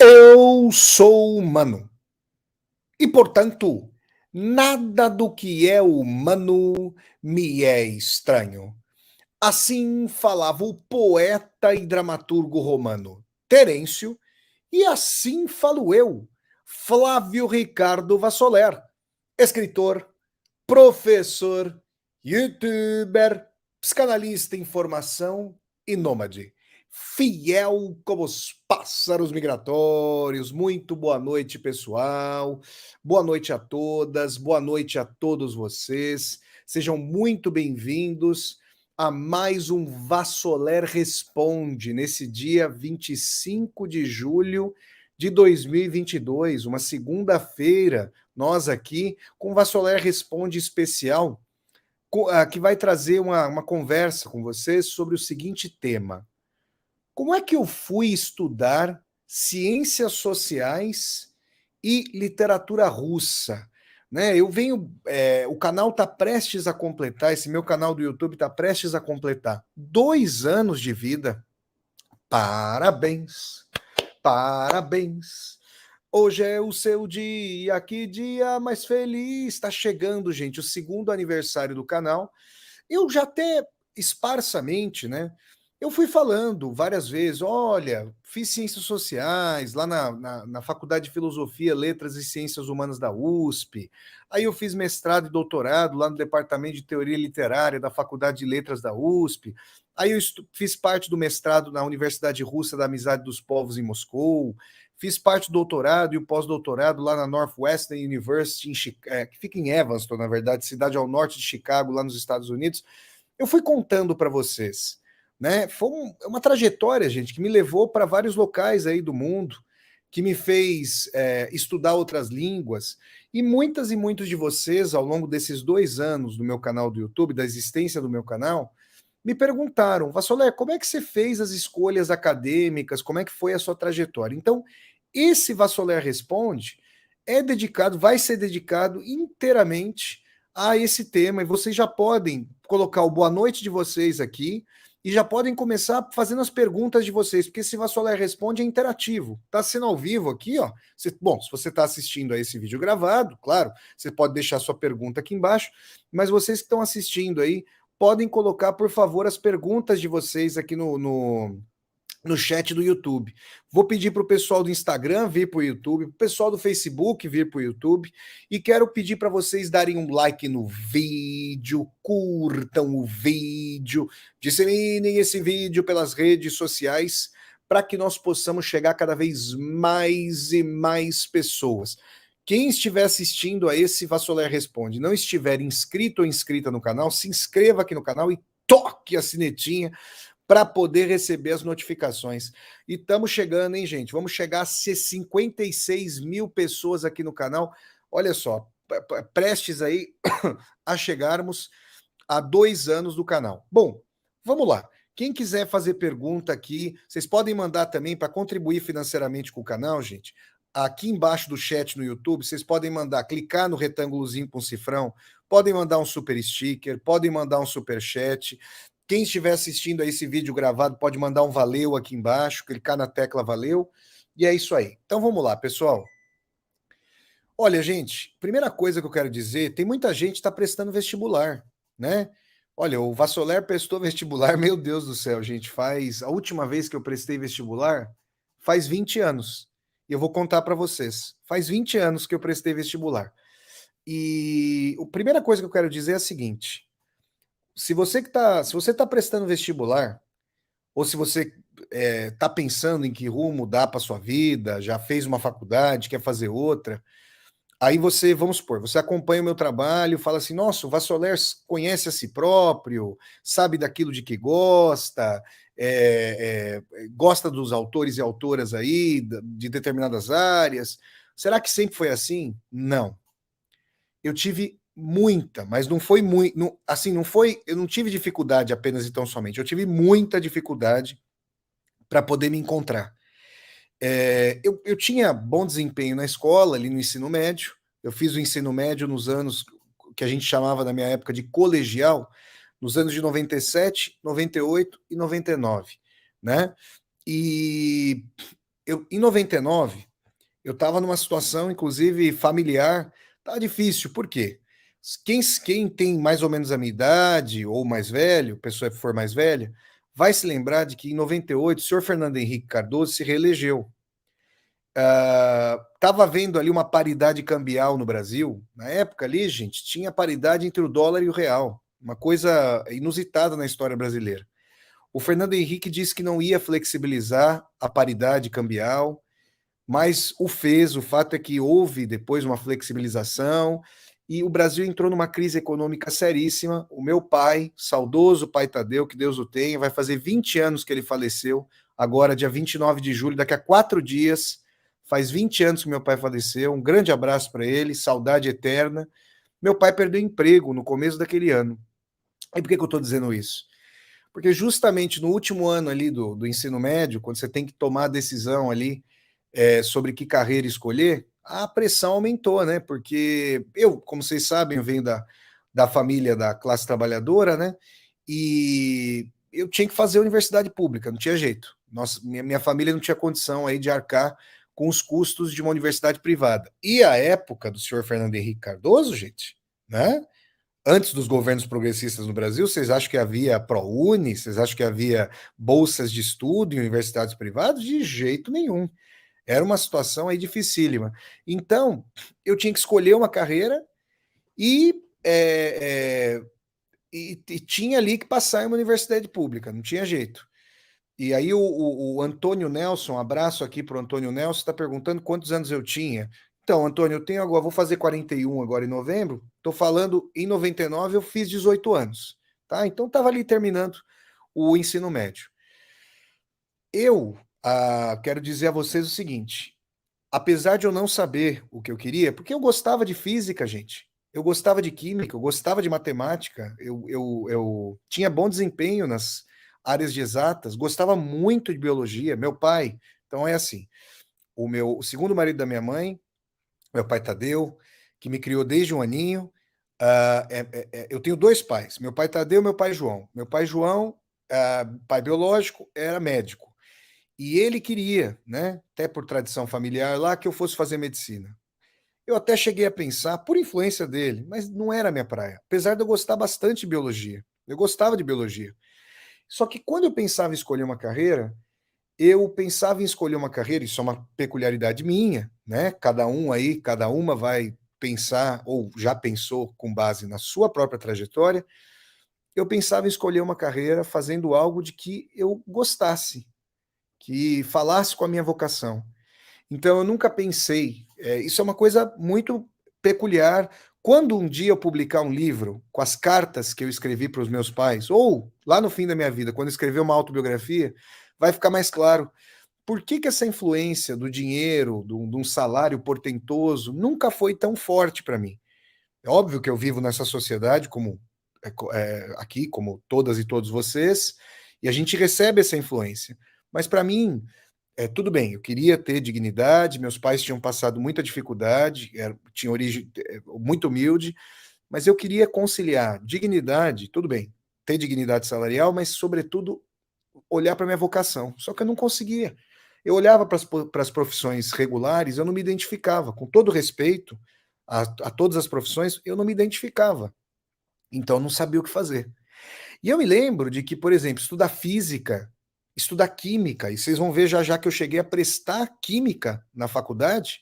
Eu sou humano e, portanto, nada do que é humano me é estranho. Assim falava o poeta e dramaturgo romano Terêncio, e assim falo eu, Flávio Ricardo Vassoler, escritor, professor, youtuber, psicanalista em formação e nômade. Fiel como os pássaros migratórios. Muito boa noite, pessoal. Boa noite a todas, boa noite a todos vocês. Sejam muito bem-vindos a mais um Vassoler Responde, nesse dia 25 de julho de 2022, uma segunda-feira, nós aqui com o Vassoler Responde especial, que vai trazer uma conversa com vocês sobre o seguinte tema: como é que eu fui estudar ciências sociais e literatura russa? Né, eu venho, o canal está prestes a completar, esse meu canal do YouTube está prestes a completar 2 anos de vida. Parabéns, parabéns. Hoje é o seu dia, que dia mais feliz. Está chegando, gente, o segundo aniversário do canal. Eu já até esparsamente, né? Eu fui falando várias vezes, olha, fiz ciências sociais lá na Faculdade de Filosofia, Letras e Ciências Humanas da USP. Aí eu fiz mestrado e doutorado lá no Departamento de Teoria Literária da Faculdade de Letras da USP. Aí eu fiz parte do mestrado na Universidade Russa da Amizade dos Povos em Moscou. Fiz parte do doutorado e o pós-doutorado lá na Northwestern University, que fica em Evanston, na verdade, cidade ao norte de Chicago, lá nos Estados Unidos. Eu fui contando para vocês, né? Foi uma trajetória, gente, que me levou para vários locais aí do mundo, que me fez estudar outras línguas. E muitos de vocês, ao longo desses 2 anos do meu canal do YouTube, da existência do meu canal, me perguntaram, Vassoler, como é que você fez as escolhas acadêmicas? Como é que foi a sua trajetória? Então, esse Vassoler Responde vai ser dedicado inteiramente a esse tema, e vocês já podem colocar o boa noite de vocês aqui e já podem começar fazendo as perguntas de vocês, porque esse Vassoler Responde é interativo. Está sendo ao vivo aqui, ó. Bom, se você está assistindo a esse vídeo gravado, claro, você pode deixar sua pergunta aqui embaixo, mas vocês que estão assistindo aí, podem colocar, por favor, as perguntas de vocês aqui no chat do YouTube. Vou pedir para o pessoal do Instagram vir para o YouTube, para o pessoal do Facebook vir para o YouTube, e quero pedir para vocês darem um like no vídeo, curtam o vídeo, disseminem esse vídeo pelas redes sociais, para que nós possamos chegar cada vez mais e mais pessoas. Quem estiver assistindo a esse Vassoler Responde, não estiver inscrito ou inscrita no canal, se inscreva aqui no canal e toque a sinetinha para poder receber as notificações. E estamos chegando, hein, gente? Vamos chegar a ser 56 mil pessoas aqui no canal. Olha só, prestes aí a chegarmos a 2 anos do canal. Bom, vamos lá. Quem quiser fazer pergunta aqui, vocês podem mandar também para contribuir financeiramente com o canal, gente. Aqui embaixo do chat no YouTube, vocês podem mandar, clicar no retângulozinho com cifrão, podem mandar um super sticker, podem mandar um super chat. Quem estiver assistindo a esse vídeo gravado pode mandar um valeu aqui embaixo, clicar na tecla valeu, e é isso aí. Então vamos lá, pessoal. Olha, gente, primeira coisa que eu quero dizer, tem muita gente que está prestando vestibular, né? Olha, o Vassoler prestou vestibular, meu Deus do céu, gente, a última vez que eu prestei vestibular faz 20 anos. E eu vou contar para vocês. Faz 20 anos que eu prestei vestibular. E a primeira coisa que eu quero dizer é a seguinte: se você está prestando vestibular, ou se você está pensando em que rumo dar para sua vida, já fez uma faculdade, quer fazer outra, aí você, vamos supor, você acompanha o meu trabalho, fala assim, nossa, o Vassoler conhece a si próprio, sabe daquilo de que gosta, gosta dos autores e autoras aí, de determinadas áreas. Será que sempre foi assim? Não. Eu tive muita, mas não foi muito, assim, não foi, eu não tive dificuldade apenas e tão somente, eu tive muita dificuldade para poder me encontrar. Eu tinha bom desempenho na escola, ali no ensino médio. Eu fiz o ensino médio nos anos que a gente chamava na minha época de colegial, nos anos de 97, 98 e 99, né? E em 99, eu estava numa situação, inclusive familiar, tá difícil. Por quê? Quem tem mais ou menos a minha idade, ou mais velho, pessoa que for mais velha, vai se lembrar de que em 98 o senhor Fernando Henrique Cardoso se reelegeu. Estava havendo ali uma paridade cambial no Brasil. Na época ali, gente, tinha paridade entre o dólar e o real. Uma coisa inusitada na história brasileira. O Fernando Henrique disse que não ia flexibilizar a paridade cambial, mas o fez. O fato é que houve depois uma flexibilização e o Brasil entrou numa crise econômica seríssima. O meu pai, saudoso pai Tadeu, que Deus o tenha, vai fazer 20 anos que ele faleceu, agora dia 29 de julho, daqui a 4 dias, faz 20 anos que meu pai faleceu. Um grande abraço para ele, saudade eterna. Meu pai perdeu emprego no começo daquele ano. E por que eu estou dizendo isso? Porque justamente no último ano ali do ensino médio, quando você tem que tomar a decisão ali sobre que carreira escolher, a pressão aumentou, né? Porque eu, como vocês sabem, eu venho da família da classe trabalhadora, né? E eu tinha que fazer universidade pública, não tinha jeito. Nossa, minha família não tinha condição aí de arcar com os custos de uma universidade privada. E a época do senhor Fernando Henrique Cardoso, gente, né? Antes dos governos progressistas no Brasil, vocês acham que havia ProUni? Vocês acham que havia bolsas de estudo em universidades privadas? De jeito nenhum. Era uma situação aí dificílima. Então, eu tinha que escolher uma carreira e, e tinha ali que passar em uma universidade pública, não tinha jeito. E aí o Antônio Nelson, um abraço aqui para o Antônio Nelson, está perguntando quantos anos eu tinha. Então, Antônio, eu tenho agora, vou fazer 41 agora em novembro. Estou falando, em 99 eu fiz 18 anos, tá? Então estava ali terminando o ensino médio. Eu quero dizer a vocês o seguinte: apesar de eu não saber o que eu queria, porque eu gostava de física, gente, eu gostava de química, eu gostava de matemática, eu tinha bom desempenho nas áreas de exatas, gostava muito de biologia. Meu pai, então é assim, o segundo marido da minha mãe, meu pai Tadeu, que me criou desde um aninho. Eu tenho dois pais, meu pai Tadeu e meu pai João. Meu pai João, pai biológico, era médico. E ele queria, né, até por tradição familiar lá, que eu fosse fazer medicina. Eu até cheguei a pensar, por influência dele, mas não era a minha praia. Apesar de eu gostar bastante de biologia. Eu gostava de biologia. Só que quando eu pensava em escolher uma carreira, eu pensava em escolher uma carreira, isso é uma peculiaridade minha, né? Cada um aí, cada uma vai pensar, ou já pensou com base na sua própria trajetória. Eu pensava em escolher uma carreira fazendo algo de que eu gostasse, que falasse com a minha vocação. Então eu nunca pensei, isso é uma coisa muito peculiar. Quando um dia eu publicar um livro com as cartas que eu escrevi para os meus pais, ou lá no fim da minha vida, quando eu escrever uma autobiografia, vai ficar mais claro por que essa influência do dinheiro, de um salário portentoso, nunca foi tão forte para mim. É óbvio que eu vivo nessa sociedade, como aqui, como todas e todos vocês, e a gente recebe essa influência. Mas para mim, tudo bem, eu queria ter dignidade, meus pais tinham passado muita dificuldade, tinha origem muito humilde, mas eu queria conciliar dignidade, tudo bem, ter dignidade salarial, mas, sobretudo, olhar para minha vocação. Só que eu não conseguia. Eu olhava para as profissões regulares, eu não me identificava. Com todo respeito a todas as profissões, eu não me identificava. Então, eu não sabia o que fazer. E eu me lembro de que, por exemplo, estudar física, estudar química, e vocês vão ver já já que eu cheguei a prestar química na faculdade,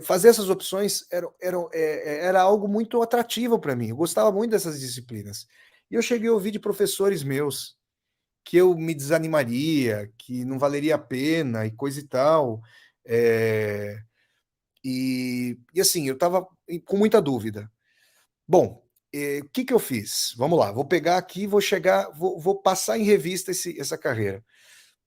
fazer essas opções era algo muito atrativo para mim. Eu gostava muito dessas disciplinas. E eu cheguei a ouvir de professores meus que eu me desanimaria, que não valeria a pena e coisa e tal. E assim, eu estava com muita dúvida. Bom, o que eu fiz? Vamos lá, vou pegar aqui, vou passar em revista essa carreira.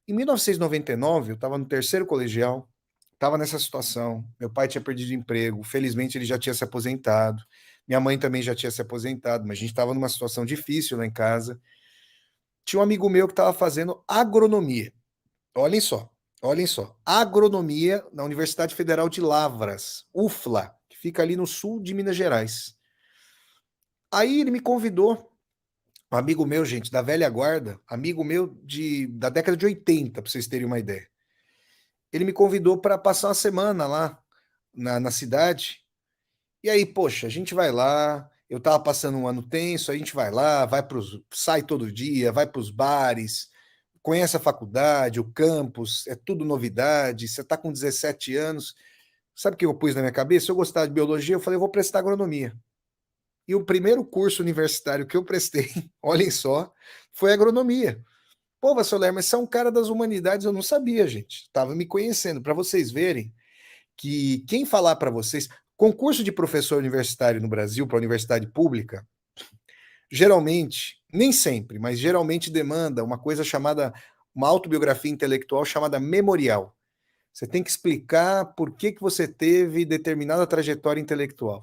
Em 1999, eu estava no terceiro colegial, estava nessa situação. Meu pai tinha perdido emprego, felizmente ele já tinha se aposentado. Minha mãe também já tinha se aposentado, mas a gente estava numa situação difícil lá em casa. Tinha um amigo meu que estava fazendo agronomia. Olhem só, olhem só. Agronomia na Universidade Federal de Lavras, UFLA, que fica ali no sul de Minas Gerais. Aí ele me convidou Um amigo meu, gente, da velha guarda, amigo meu da década de 80, para vocês terem uma ideia. Ele me convidou para passar uma semana lá na cidade. E aí, poxa, a gente vai lá. Eu tava passando um ano tenso, a gente vai lá, sai todo dia, vai para os bares, conhece a faculdade, o campus, é tudo novidade. Você tá com 17 anos. Sabe o que eu pus na minha cabeça? Eu gostava de biologia, eu falei, eu vou prestar agronomia. E o primeiro curso universitário que eu prestei, olhem só, foi agronomia. Pô, Vassoler, mas você é um cara das humanidades, eu não sabia, gente. Estava me conhecendo. Para vocês verem que quem falar para vocês, concurso de professor universitário no Brasil, para universidade pública, geralmente, nem sempre, mas geralmente demanda uma coisa chamada, uma autobiografia intelectual chamada memorial. Você tem que explicar por que você teve determinada trajetória intelectual.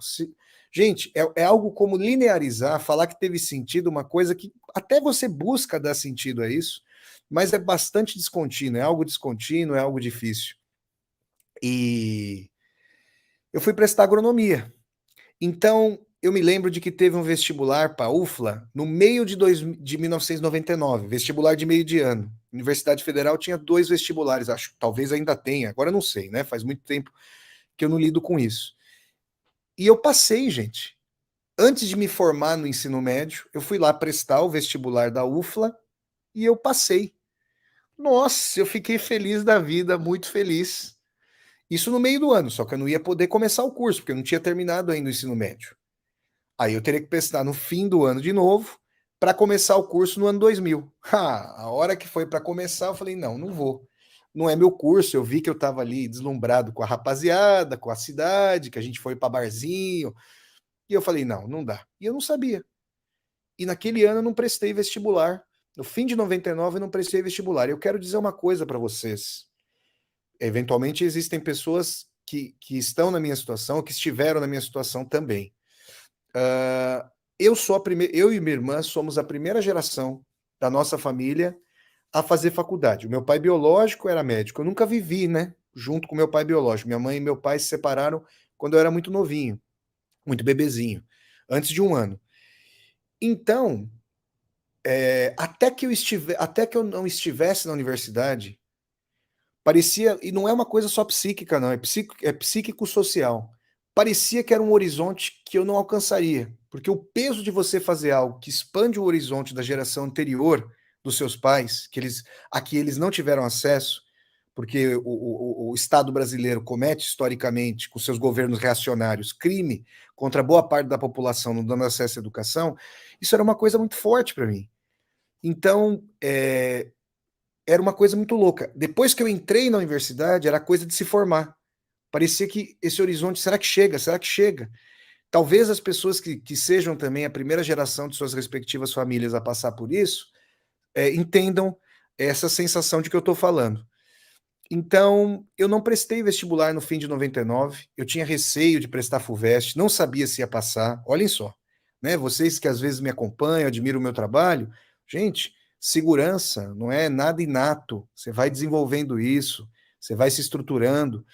Gente, é algo como linearizar, falar que teve sentido, uma coisa que até você busca dar sentido a isso, mas é bastante descontínuo, é algo descontínuo, é algo difícil. E eu fui prestar agronomia. Então, eu me lembro de que teve um vestibular para a UFLA no meio de 1999, vestibular de meio de ano. Universidade Federal tinha 2 vestibulares, acho, talvez ainda tenha, agora eu não sei, né? Faz muito tempo que eu não lido com isso. E eu passei, gente. Antes de me formar no ensino médio, eu fui lá prestar o vestibular da UFLA e eu passei. Nossa, eu fiquei feliz da vida, muito feliz. Isso no meio do ano, só que eu não ia poder começar o curso, porque eu não tinha terminado ainda o ensino médio. Aí eu teria que prestar no fim do ano de novo para começar o curso no ano 2000. A hora que foi para começar, eu falei: não, não vou. Não é meu curso. Eu vi que eu estava ali deslumbrado com a rapaziada, com a cidade, que a gente foi para barzinho. E eu falei: não, não dá. E eu não sabia. E naquele ano eu não prestei vestibular. No fim de 99 eu não prestei vestibular. Eu quero dizer uma coisa para vocês. Eventualmente existem pessoas que estão na minha situação, que estiveram na minha situação também. Eu e minha irmã somos a primeira geração da nossa família a fazer faculdade. O meu pai biológico era médico. Eu nunca vivi, né? Junto com meu pai biológico. Minha mãe e meu pai se separaram quando eu era muito novinho, muito bebezinho, antes de 1 ano. Então, até que eu não estivesse na universidade, parecia, e não é uma coisa só psíquica, não, é psíquico-social. Parecia que era um horizonte que eu não alcançaria, porque o peso de você fazer algo que expande o horizonte da geração anterior dos seus pais, a que eles não tiveram acesso, porque o Estado brasileiro comete historicamente, com seus governos reacionários, crime contra boa parte da população, não dando acesso à educação, isso era uma coisa muito forte para mim. Então, era uma coisa muito louca. Depois que eu entrei na universidade, era coisa de se formar. Parecia que esse horizonte, será que chega? Será que chega? Talvez as pessoas que sejam também a primeira geração de suas respectivas famílias a passar por isso, entendam essa sensação de que eu estou falando. Então, eu não prestei vestibular no fim de 99, eu tinha receio de prestar FUVEST, não sabia se ia passar, olhem só, né? Vocês que às vezes me acompanham, admiram o meu trabalho, gente, segurança não é nada inato, você vai desenvolvendo isso, você vai se estruturando,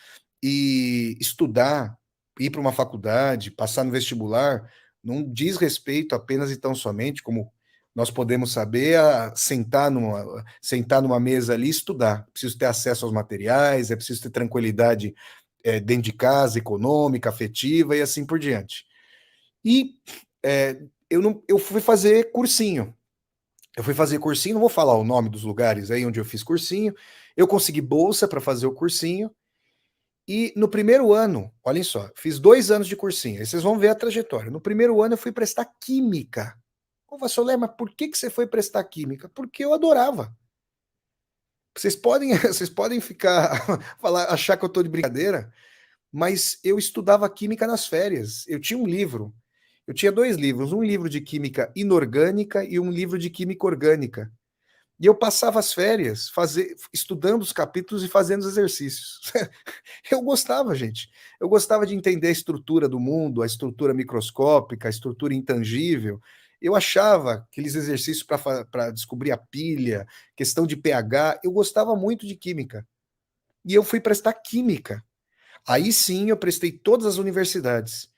e estudar, ir para uma faculdade, passar no vestibular, não diz respeito apenas e tão somente, como nós podemos saber, a sentar numa mesa ali e estudar. Preciso ter acesso aos materiais, é preciso ter tranquilidade dentro de casa, econômica, afetiva e assim por diante. E eu fui fazer cursinho. Eu fui fazer cursinho, não vou falar o nome dos lugares aí onde eu fiz cursinho. Eu consegui bolsa para fazer o cursinho. E no primeiro ano, olhem só, fiz 2 anos de cursinho, aí vocês vão ver a trajetória. No primeiro ano eu fui prestar química. Ô, Vassoler, mas por que você foi prestar química? Porque eu adorava. Vocês podem achar que eu estou de brincadeira, mas eu estudava química nas férias. Eu tinha 2 livros, um livro de química inorgânica e um livro de química orgânica. E eu passava as férias estudando os capítulos e fazendo os exercícios. Eu gostava, gente. Eu gostava de entender a estrutura do mundo, a estrutura microscópica, a estrutura intangível. Eu achava aqueles exercícios para descobrir a pilha, questão de pH. Eu gostava muito de química. E eu fui prestar química. Aí sim eu prestei todas as universidades.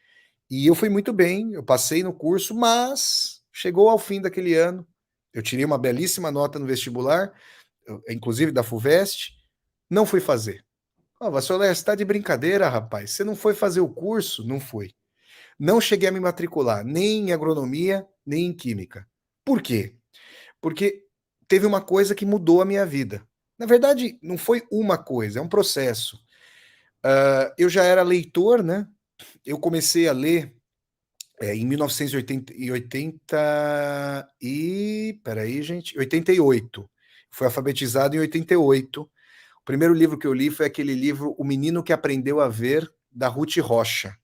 E eu fui muito bem, eu passei no curso, mas chegou ao fim daquele ano, Eu tirei uma belíssima nota no vestibular, inclusive da FUVEST, não fui fazer. Ah, Vassoler, você está de brincadeira, rapaz. Você não foi fazer o curso? Não fui. Não cheguei a me matricular, nem em agronomia, nem em química. Por quê? Porque teve uma coisa que mudou a minha vida. Na verdade, não foi uma coisa, é um processo. Eu já era leitor, né? Eu comecei a ler em 1980 peraí, gente, 88. Fui alfabetizado em 88. O primeiro livro que eu li foi aquele livro O Menino que Aprendeu a Ver, da Ruth Rocha,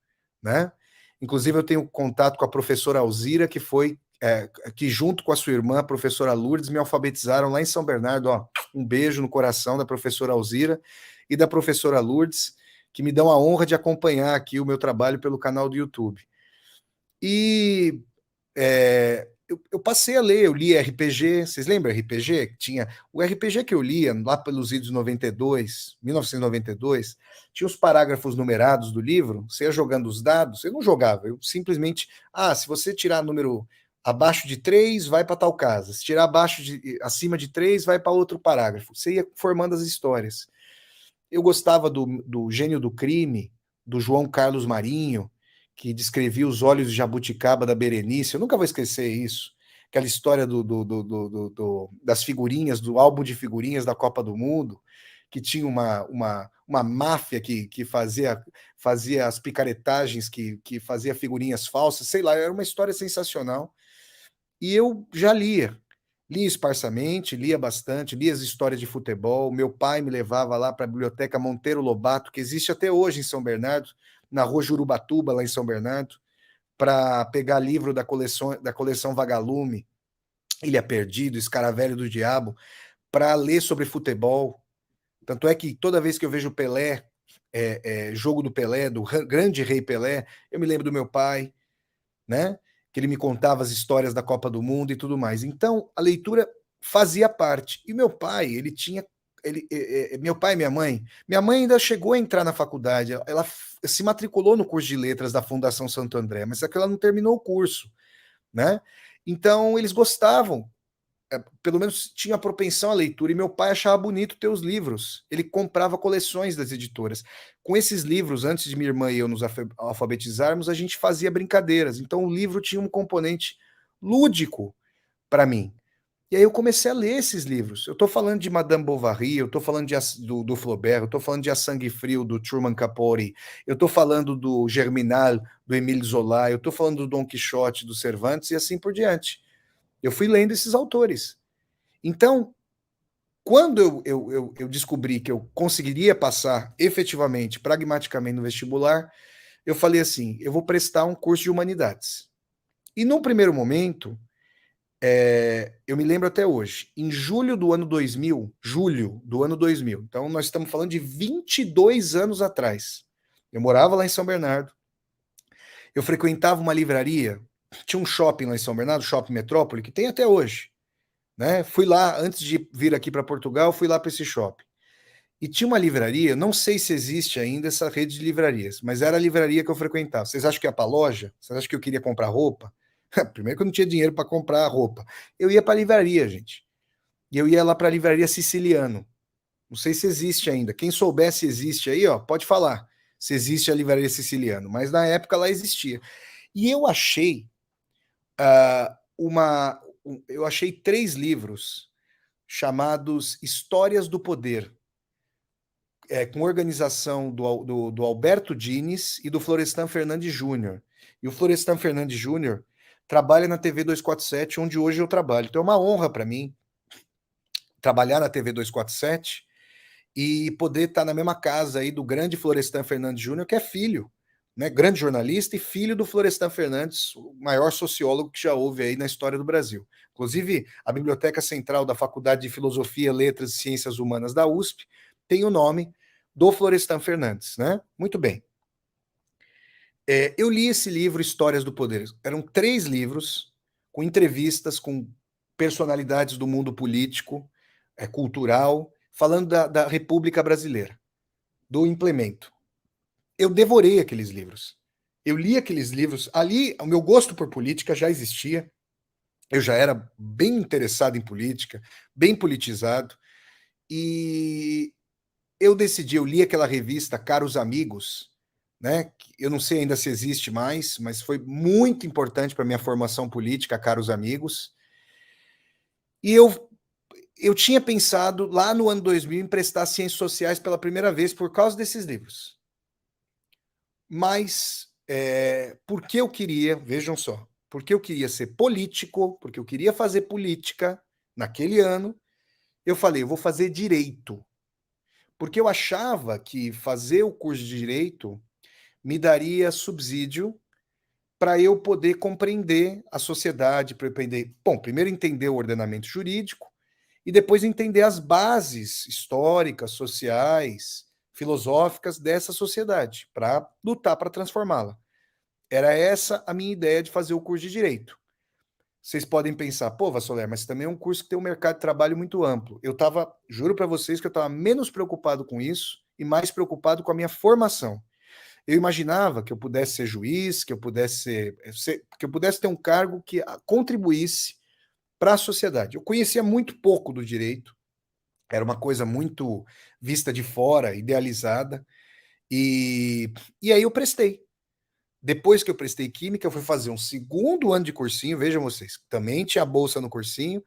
né? Inclusive eu tenho contato com a professora Alzira, que junto com a sua irmã, a professora Lourdes, me alfabetizaram lá em São Bernardo. Ó, um beijo no coração da professora Alzira e da professora Lourdes, que me dão a honra de acompanhar aqui o meu trabalho pelo canal do YouTube. E eu passei a ler, eu li RPG, vocês lembram RPG? Tinha o RPG que eu lia lá pelos idos 92, 1992, tinha os parágrafos numerados do livro, você ia jogando os dados, eu não jogava, eu simplesmente, se você tirar número abaixo de 3, vai para tal casa, se tirar acima de 3, vai para outro parágrafo, você ia formando as histórias. Eu gostava do Gênio do Crime, do João Carlos Marinho, que descrevia os olhos de jabuticaba da Berenice. Eu nunca vou esquecer isso. Aquela história das figurinhas, do álbum de figurinhas da Copa do Mundo, que tinha uma máfia que fazia as picaretagens, que fazia figurinhas falsas, sei lá, era uma história sensacional. E eu já lia esparsamente, lia bastante, lia as histórias de futebol. Meu pai me levava lá para a Biblioteca Monteiro Lobato, que existe até hoje em São Bernardo, na Rua Jurubatuba, lá em São Bernardo, para pegar livro da coleção Vagalume, Ilha Perdida, Escaravelho do Diabo, para ler sobre futebol. Tanto é que toda vez que eu vejo Pelé, jogo do Pelé, do grande rei Pelé, eu me lembro do meu pai, né? Que ele me contava as histórias da Copa do Mundo e tudo mais. Então, a leitura fazia parte. E meu pai, ele tinha. Meu pai e minha mãe ainda chegou a entrar na faculdade, ela se matriculou no curso de letras da Fundação Santo André, mas é que ela não terminou o curso, né? Então, eles gostavam, pelo menos tinha propensão à leitura, e meu pai achava bonito ter os livros. Ele comprava coleções das editoras. Com esses livros, antes de minha irmã e eu nos alfabetizarmos, a gente fazia brincadeiras. Então o livro tinha um componente lúdico para mim. E aí eu comecei a ler esses livros. Eu estou falando de Madame Bovary, eu estou falando do Flaubert, eu estou falando de A Sangue Frio, do Truman Capote, eu estou falando do Germinal, do Émile Zola, eu estou falando do Dom Quixote, do Cervantes e assim por diante. Eu fui lendo esses autores. Então, quando eu descobri que eu conseguiria passar efetivamente, pragmaticamente no vestibular, eu falei assim: eu vou prestar um curso de humanidades. E num primeiro momento, eu me lembro até hoje, em julho do ano 2000, então nós estamos falando de 22 anos atrás. Eu morava lá em São Bernardo, eu frequentava uma livraria, tinha um shopping lá em São Bernardo, Shopping Metrópole, que tem até hoje. Né? Fui lá, antes de vir aqui para Portugal, fui lá para esse shopping. E tinha uma livraria, não sei se existe ainda essa rede de livrarias, mas era a livraria que eu frequentava. Vocês acham que ia para a loja? Vocês acham que eu queria comprar roupa? Primeiro que eu não tinha dinheiro para comprar roupa. Eu ia para a livraria, gente. E eu ia lá para a livraria Siciliano. Não sei se existe ainda. Quem souber se existe aí, ó, pode falar se existe a livraria Siciliano. Mas na época lá existia. E eu achei eu achei 3 livros chamados Histórias do Poder, com organização do Alberto Dines e do Florestan Fernandes Júnior. E o Florestan Fernandes Júnior trabalha na TV 247, onde hoje eu trabalho. Então é uma honra para mim trabalhar na TV 247 e poder estar na mesma casa aí do grande Florestan Fernandes Júnior, que é filho, né, grande jornalista e filho do Florestan Fernandes, o maior sociólogo que já houve aí na história do Brasil. Inclusive, a Biblioteca Central da Faculdade de Filosofia, Letras e Ciências Humanas da USP tem o nome do Florestan Fernandes, né? Muito bem. Eu li esse livro, Histórias do Poder. Eram 3 livros com entrevistas com personalidades do mundo político, cultural, falando da República Brasileira, do implemento. Eu devorei aqueles livros. Eu li aqueles livros. Ali, o meu gosto por política já existia. Eu já era bem interessado em política, bem politizado, e eu decidi, eu li aquela revista Caros Amigos, né? Eu não sei ainda se existe mais, mas foi muito importante para minha formação política, Caros Amigos. E eu tinha pensado lá no ano 2000 em prestar ciências sociais pela primeira vez por causa desses livros. Mas porque eu queria, vejam só, porque eu queria ser político, porque eu queria fazer política naquele ano, eu falei, eu vou fazer direito. Porque eu achava que fazer o curso de direito me daria subsídio para eu poder compreender a sociedade, para eu aprender, bom, primeiro entender o ordenamento jurídico e depois entender as bases históricas, sociais, filosóficas dessa sociedade, para lutar para transformá-la. Era essa a minha ideia de fazer o curso de direito. Vocês podem pensar, pô, Vassoler, mas também é um curso que tem um mercado de trabalho muito amplo. Eu estava, juro para vocês que eu estava menos preocupado com isso e mais preocupado com a minha formação. Eu imaginava que eu pudesse ser juiz, que eu pudesse que eu pudesse ter um cargo que contribuísse para a sociedade. Eu conhecia muito pouco do direito, era uma coisa muito vista de fora, idealizada, e aí eu prestei. Depois que eu prestei química, eu fui fazer um segundo ano de cursinho, vejam vocês, também tinha bolsa no cursinho,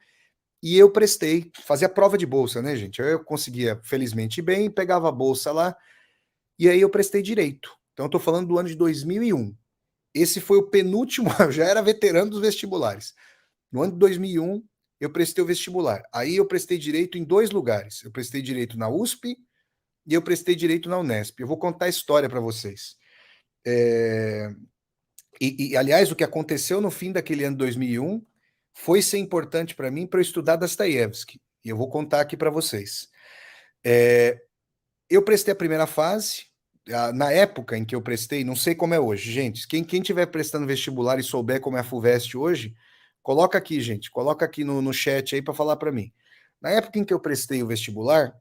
e eu prestei, fazia prova de bolsa, né, gente? Eu conseguia, felizmente, ir bem, pegava a bolsa lá, e aí eu prestei direito. Então, eu estou falando do ano de 2001. Esse foi o penúltimo, eu já era veterano dos vestibulares. No ano de 2001, eu prestei o vestibular. Aí eu prestei direito em dois lugares. Eu prestei direito na USP e eu prestei direito na Unesp. Eu vou contar a história para vocês. Aliás, o que aconteceu no fim daquele ano de 2001 foi ser importante para mim para eu estudar Dostoiévski. E eu vou contar aqui para vocês. Eu prestei a primeira fase. Na época em que eu prestei, não sei como é hoje, gente. Quem tiver prestando vestibular e souber como é a FUVEST hoje, coloca aqui, gente. Coloca aqui no chat aí para falar para mim. Na época em que eu prestei o vestibular,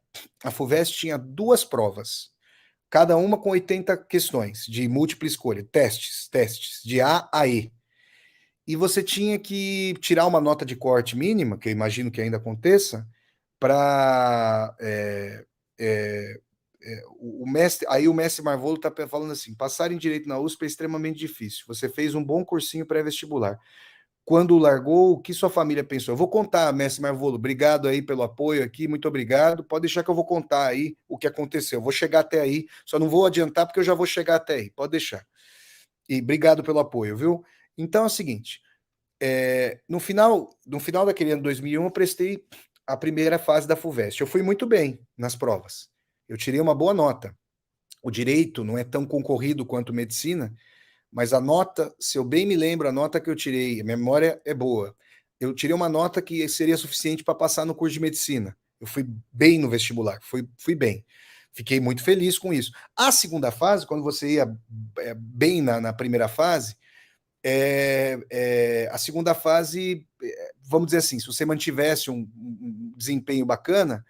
a FUVEST tinha duas provas, cada uma com 80 questões de múltipla escolha, testes, de A a E. E você tinha que tirar uma nota de corte mínima, que eu imagino que ainda aconteça, para o mestre, aí o mestre Marvolo está falando assim: passar em direito na USP é extremamente difícil. Você fez um bom cursinho pré-vestibular. Quando largou, o que sua família pensou? Eu vou contar, mestre Marvolo, obrigado aí pelo apoio aqui, muito obrigado. Pode deixar que eu vou contar aí o que aconteceu. Eu vou chegar até aí, só não vou adiantar porque eu já vou chegar até aí. Pode deixar. E obrigado pelo apoio, viu? Então é o seguinte: no final daquele ano 2001, eu prestei a primeira fase da FUVEST. Eu fui muito bem nas provas. Eu tirei uma boa nota. O direito não é tão concorrido quanto medicina, mas a nota, se eu bem me lembro, a nota que eu tirei, a memória é boa. Eu tirei uma nota que seria suficiente para passar no curso de medicina. Eu fui bem no vestibular, fui bem. Fiquei muito feliz com isso. A segunda fase, quando você ia bem na primeira fase, a segunda fase, vamos dizer assim, se você mantivesse um desempenho bacana,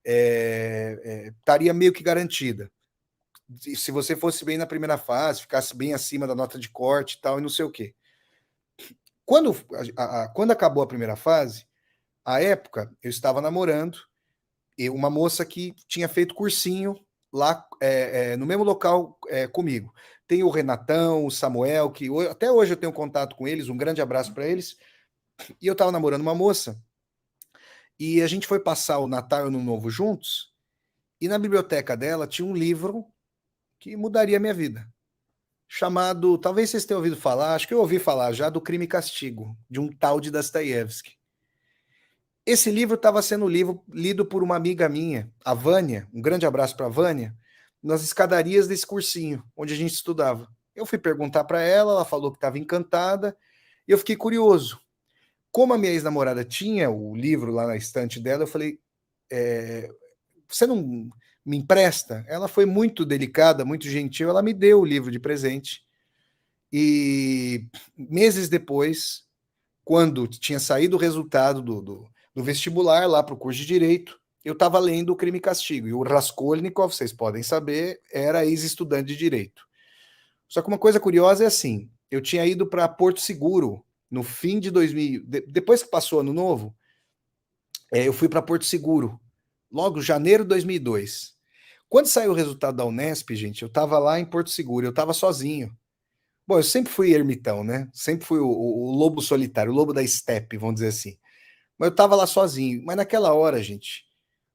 estaria meio que garantida. Se você fosse bem na primeira fase, ficasse bem acima da nota de corte e tal, e não sei o quê. Quando acabou a primeira fase, à época, eu estava namorando uma moça que tinha feito cursinho lá no mesmo local comigo. Tem o Renatão, o Samuel, que até hoje eu tenho contato com eles, um grande abraço para eles. E eu estava namorando uma moça, e a gente foi passar o Natal e o Ano Novo juntos, e na biblioteca dela tinha um livro que mudaria a minha vida, chamado, talvez vocês tenham ouvido falar, acho que eu ouvi falar já, do Crime e Castigo, de um tal de Dostoiévski. Esse livro estava sendo lido por uma amiga minha, a Vânia, um grande abraço para a Vânia, nas escadarias desse cursinho, onde a gente estudava. Eu fui perguntar para ela, ela falou que estava encantada, e eu fiquei curioso. Como a minha ex-namorada tinha o livro lá na estante dela, eu falei, você não me empresta? Ela foi muito delicada, muito gentil, ela me deu o livro de presente. E meses depois, quando tinha saído o resultado do vestibular lá para o curso de Direito, eu estava lendo o Crime e Castigo. E o Raskolnikov, vocês podem saber, era ex-estudante de Direito. Só que uma coisa curiosa é assim, eu tinha ido para Porto Seguro no fim de 2000, depois que passou Ano Novo, eu fui para Porto Seguro, logo janeiro de 2002. Quando saiu o resultado da Unesp, gente, eu estava lá em Porto Seguro, eu estava sozinho. Bom, eu sempre fui ermitão, né? Sempre fui o lobo solitário, o lobo da steppe, vamos dizer assim. Mas eu estava lá sozinho. Mas naquela hora, gente,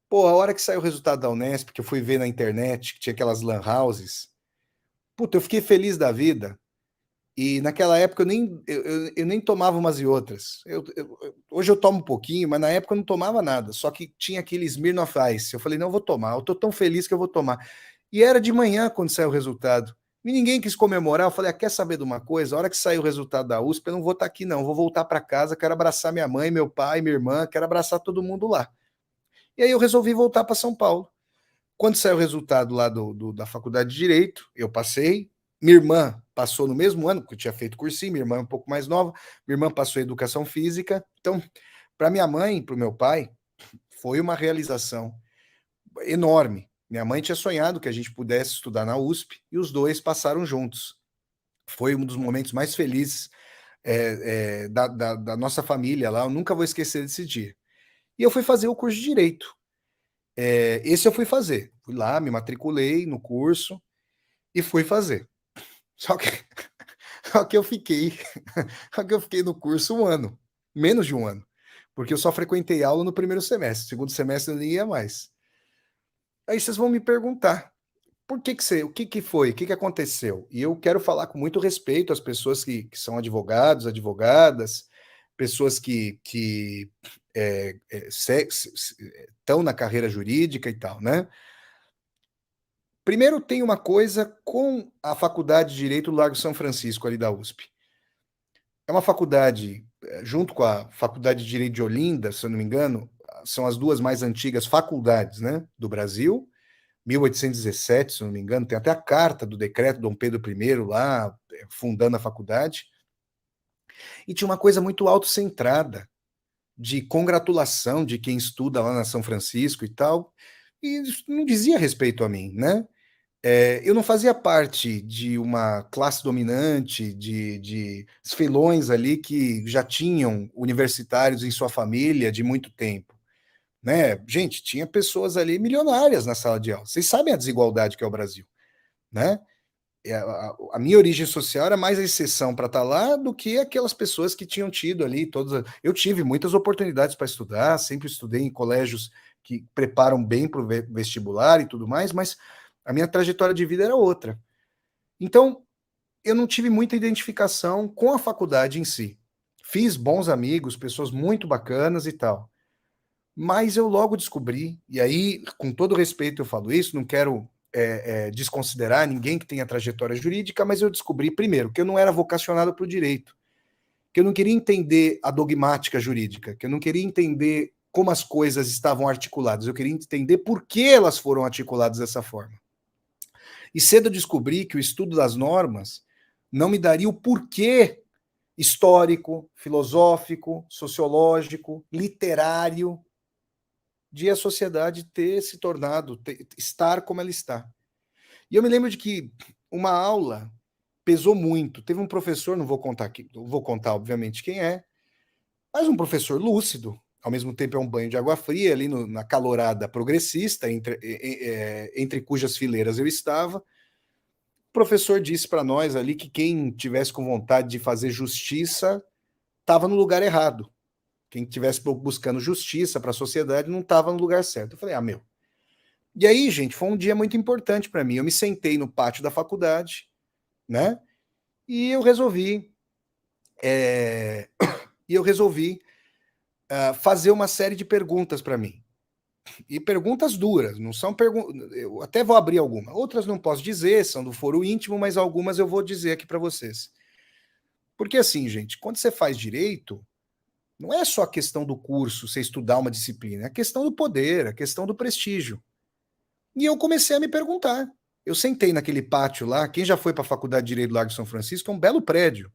pô, a hora que saiu o resultado da Unesp, que eu fui ver na internet, que tinha aquelas lan houses, puta, eu fiquei feliz da vida. E naquela época eu nem tomava umas e outras. Hoje eu tomo um pouquinho, mas na época eu não tomava nada. Só que tinha aquele Smirnoff Ice. Eu falei, não, eu vou tomar. Eu tô tão feliz que eu vou tomar. E era de manhã quando saiu o resultado. E ninguém quis comemorar. Eu falei, quer saber de uma coisa? A hora que sair o resultado da USP, eu não vou estar aqui, não. Eu vou voltar para casa, quero abraçar minha mãe, meu pai, minha irmã, quero abraçar todo mundo lá. E aí eu resolvi voltar para São Paulo. Quando saiu o resultado lá da faculdade de Direito, eu passei. Minha irmã passou no mesmo ano, porque eu tinha feito cursinho, minha irmã é um pouco mais nova. Minha irmã passou em Educação Física. Então, para minha mãe e para o meu pai, foi uma realização enorme. Minha mãe tinha sonhado que a gente pudesse estudar na USP e os dois passaram juntos. Foi um dos momentos mais felizes da nossa família lá. Eu nunca vou esquecer desse dia. E eu fui fazer o curso de Direito. Esse eu fui fazer. Fui lá, me matriculei no curso e fui fazer. Só que, só que eu fiquei, só que eu fiquei no curso um ano, menos de um ano, porque eu só frequentei aula no primeiro semestre, segundo semestre eu nem ia mais. Aí vocês vão me perguntar, o que que foi, o que que aconteceu? E eu quero falar com muito respeito às pessoas que são advogados, advogadas, pessoas que estão na carreira jurídica e tal, né? Primeiro tem uma coisa com a Faculdade de Direito do Largo São Francisco, ali da USP. É uma faculdade, junto com a Faculdade de Direito de Olinda, se eu não me engano, são as duas mais antigas faculdades, né, do Brasil, 1817, se eu não me engano, tem até a carta do decreto Dom Pedro I lá, fundando a faculdade. E tinha uma coisa muito autocentrada, de congratulação de quem estuda lá na São Francisco e tal, e isso não dizia respeito a mim, né? Eu não fazia parte de uma classe dominante, de filões ali que já tinham universitários em sua família de muito tempo, né? Gente, tinha pessoas ali milionárias na sala de aula. Vocês sabem a desigualdade que é o Brasil, né? A minha origem social era mais a exceção para estar lá do que aquelas pessoas que tinham tido ali todas. Eu tive muitas oportunidades para estudar, sempre estudei em colégios que preparam bem para o vestibular e tudo mais, mas a minha trajetória de vida era outra. Então, eu não tive muita identificação com a faculdade em si. Fiz bons amigos, pessoas muito bacanas e tal. Mas eu logo descobri, e aí, com todo respeito, eu falo isso, não quero desconsiderar ninguém que tenha trajetória jurídica, mas eu descobri, primeiro, que eu não era vocacionado para o direito, que eu não queria entender a dogmática jurídica, que eu não queria entender como as coisas estavam articuladas, eu queria entender por que elas foram articuladas dessa forma. E cedo eu descobri que o estudo das normas não me daria o porquê histórico, filosófico, sociológico, literário de a sociedade ter se tornado, estar como ela está. E eu me lembro de que uma aula pesou muito. Teve um professor, não vou contar aqui, não vou contar obviamente quem é, mas um professor lúcido, ao mesmo tempo é um banho de água fria ali na calorada progressista, entre cujas fileiras eu estava. O professor disse para nós ali que quem tivesse com vontade de fazer justiça estava no lugar errado. Quem estivesse buscando justiça para a sociedade não estava no lugar certo. Eu falei, meu. E aí, gente, foi um dia muito importante para mim. Eu me sentei no pátio da faculdade, né? E eu resolvi, fazer uma série de perguntas para mim. E perguntas duras, não são perguntas. Eu até vou abrir algumas. Outras não posso dizer, são do foro íntimo, mas algumas eu vou dizer aqui para vocês. Porque assim, gente, quando você faz direito, não é só a questão do curso, você estudar uma disciplina, é a questão do poder, a questão do prestígio. E eu comecei a me perguntar. Eu sentei naquele pátio lá, quem já foi para a Faculdade de Direito do Largo de São Francisco, é um belo prédio.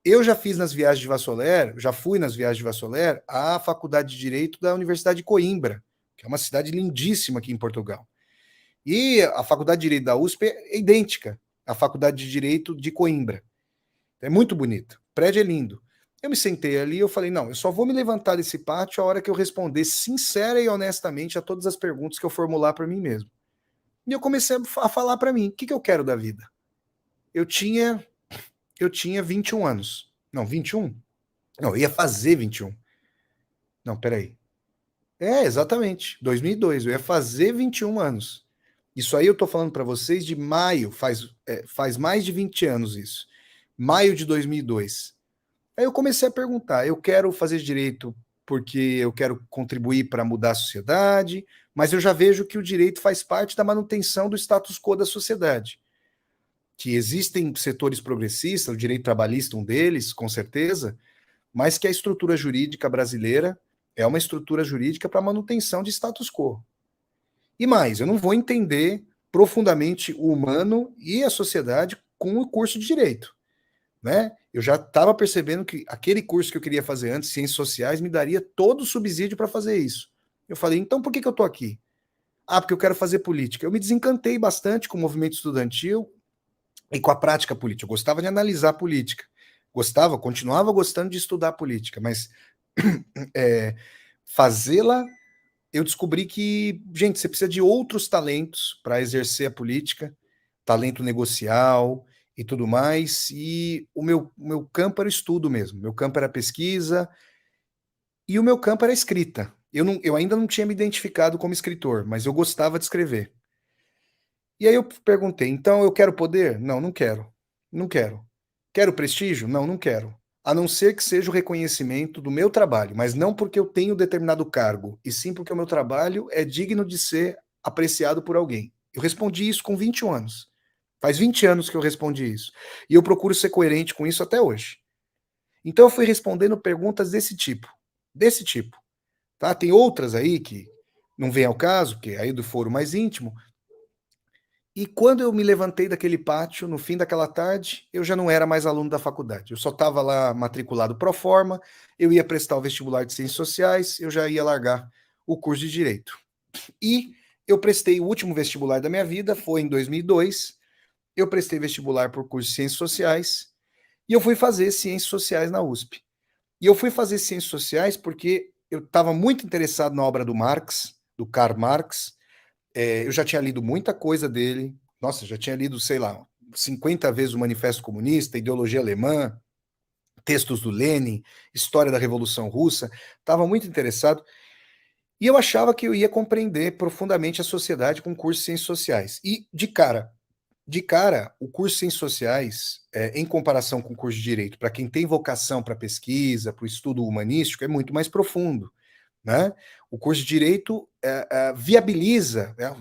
Eu já fiz nas viagens de Vassoler, já fui nas viagens de Vassoler, à Faculdade de Direito da Universidade de Coimbra, que é uma cidade lindíssima aqui em Portugal. E a Faculdade de Direito da USP é idêntica à Faculdade de Direito de Coimbra. É muito bonita. O prédio é lindo. Eu me sentei ali e eu falei, não, eu só vou me levantar desse pátio a hora que eu responder sincera e honestamente a todas as perguntas que eu formular para mim mesmo. E eu comecei a falar para mim, o que, que eu quero da vida? Eu tinha, eu tinha 21 anos. Não, 21? Não, eu ia fazer 21. Não, peraí. É, exatamente, 2002, eu ia fazer 21 anos. Isso aí eu tô falando para vocês de maio, faz mais de 20 anos isso. Maio de 2002. Aí eu comecei a perguntar: eu quero fazer direito porque eu quero contribuir para mudar a sociedade, mas eu já vejo que o direito faz parte da manutenção do status quo da sociedade. Que existem setores progressistas, o direito trabalhista, um deles, com certeza, mas que a estrutura jurídica brasileira é uma estrutura jurídica para manutenção de status quo. E mais, eu não vou entender profundamente o humano e a sociedade com o curso de direito, né? Eu já estava percebendo que aquele curso que eu queria fazer antes, Ciências Sociais, me daria todo o subsídio para fazer isso. Eu falei, então por que, que eu estou aqui? Ah, porque eu quero fazer política. Eu me desencantei bastante com o movimento estudantil e com a prática política. Eu gostava de analisar política. Gostava, continuava gostando de estudar política, mas fazê-la, eu descobri que, gente, você precisa de outros talentos para exercer a política, talento negocial e tudo mais. E o meu campo era estudo mesmo, meu campo era pesquisa e o meu campo era escrita. Eu ainda não tinha me identificado como escritor, mas eu gostava de escrever. E aí eu perguntei, então eu quero poder? Não, não quero. Não quero. Quero prestígio? Não, não quero. A não ser que seja o reconhecimento do meu trabalho, mas não porque eu tenho determinado cargo, e sim porque o meu trabalho é digno de ser apreciado por alguém. Eu respondi isso com 21 anos. Faz 20 anos que eu respondi isso. E eu procuro ser coerente com isso até hoje. Então eu fui respondendo perguntas desse tipo. Desse tipo. Tá? Tem outras aí que não vem ao caso, que é aí do foro mais íntimo, e quando eu me levantei daquele pátio, no fim daquela tarde, eu já não era mais aluno da faculdade. Eu só estava lá matriculado pro forma, eu ia prestar o vestibular de Ciências Sociais, eu já ia largar o curso de Direito. E eu prestei o último vestibular da minha vida, foi em 2002. Eu prestei vestibular por curso de Ciências Sociais e eu fui fazer Ciências Sociais na USP. E eu fui fazer Ciências Sociais porque eu estava muito interessado na obra do Marx, do Karl Marx. Eu já tinha lido muita coisa dele. Nossa, já tinha lido, sei lá, 50 vezes o Manifesto Comunista, Ideologia Alemã, textos do Lenin, História da Revolução Russa. Estava muito interessado. E eu achava que eu ia compreender profundamente a sociedade com o curso de Ciências Sociais. E, de cara, o curso de Ciências Sociais, em comparação com o curso de Direito, para quem tem vocação para pesquisa, para o estudo humanístico, é muito mais profundo. Né? O curso de Direito viabiliza, né?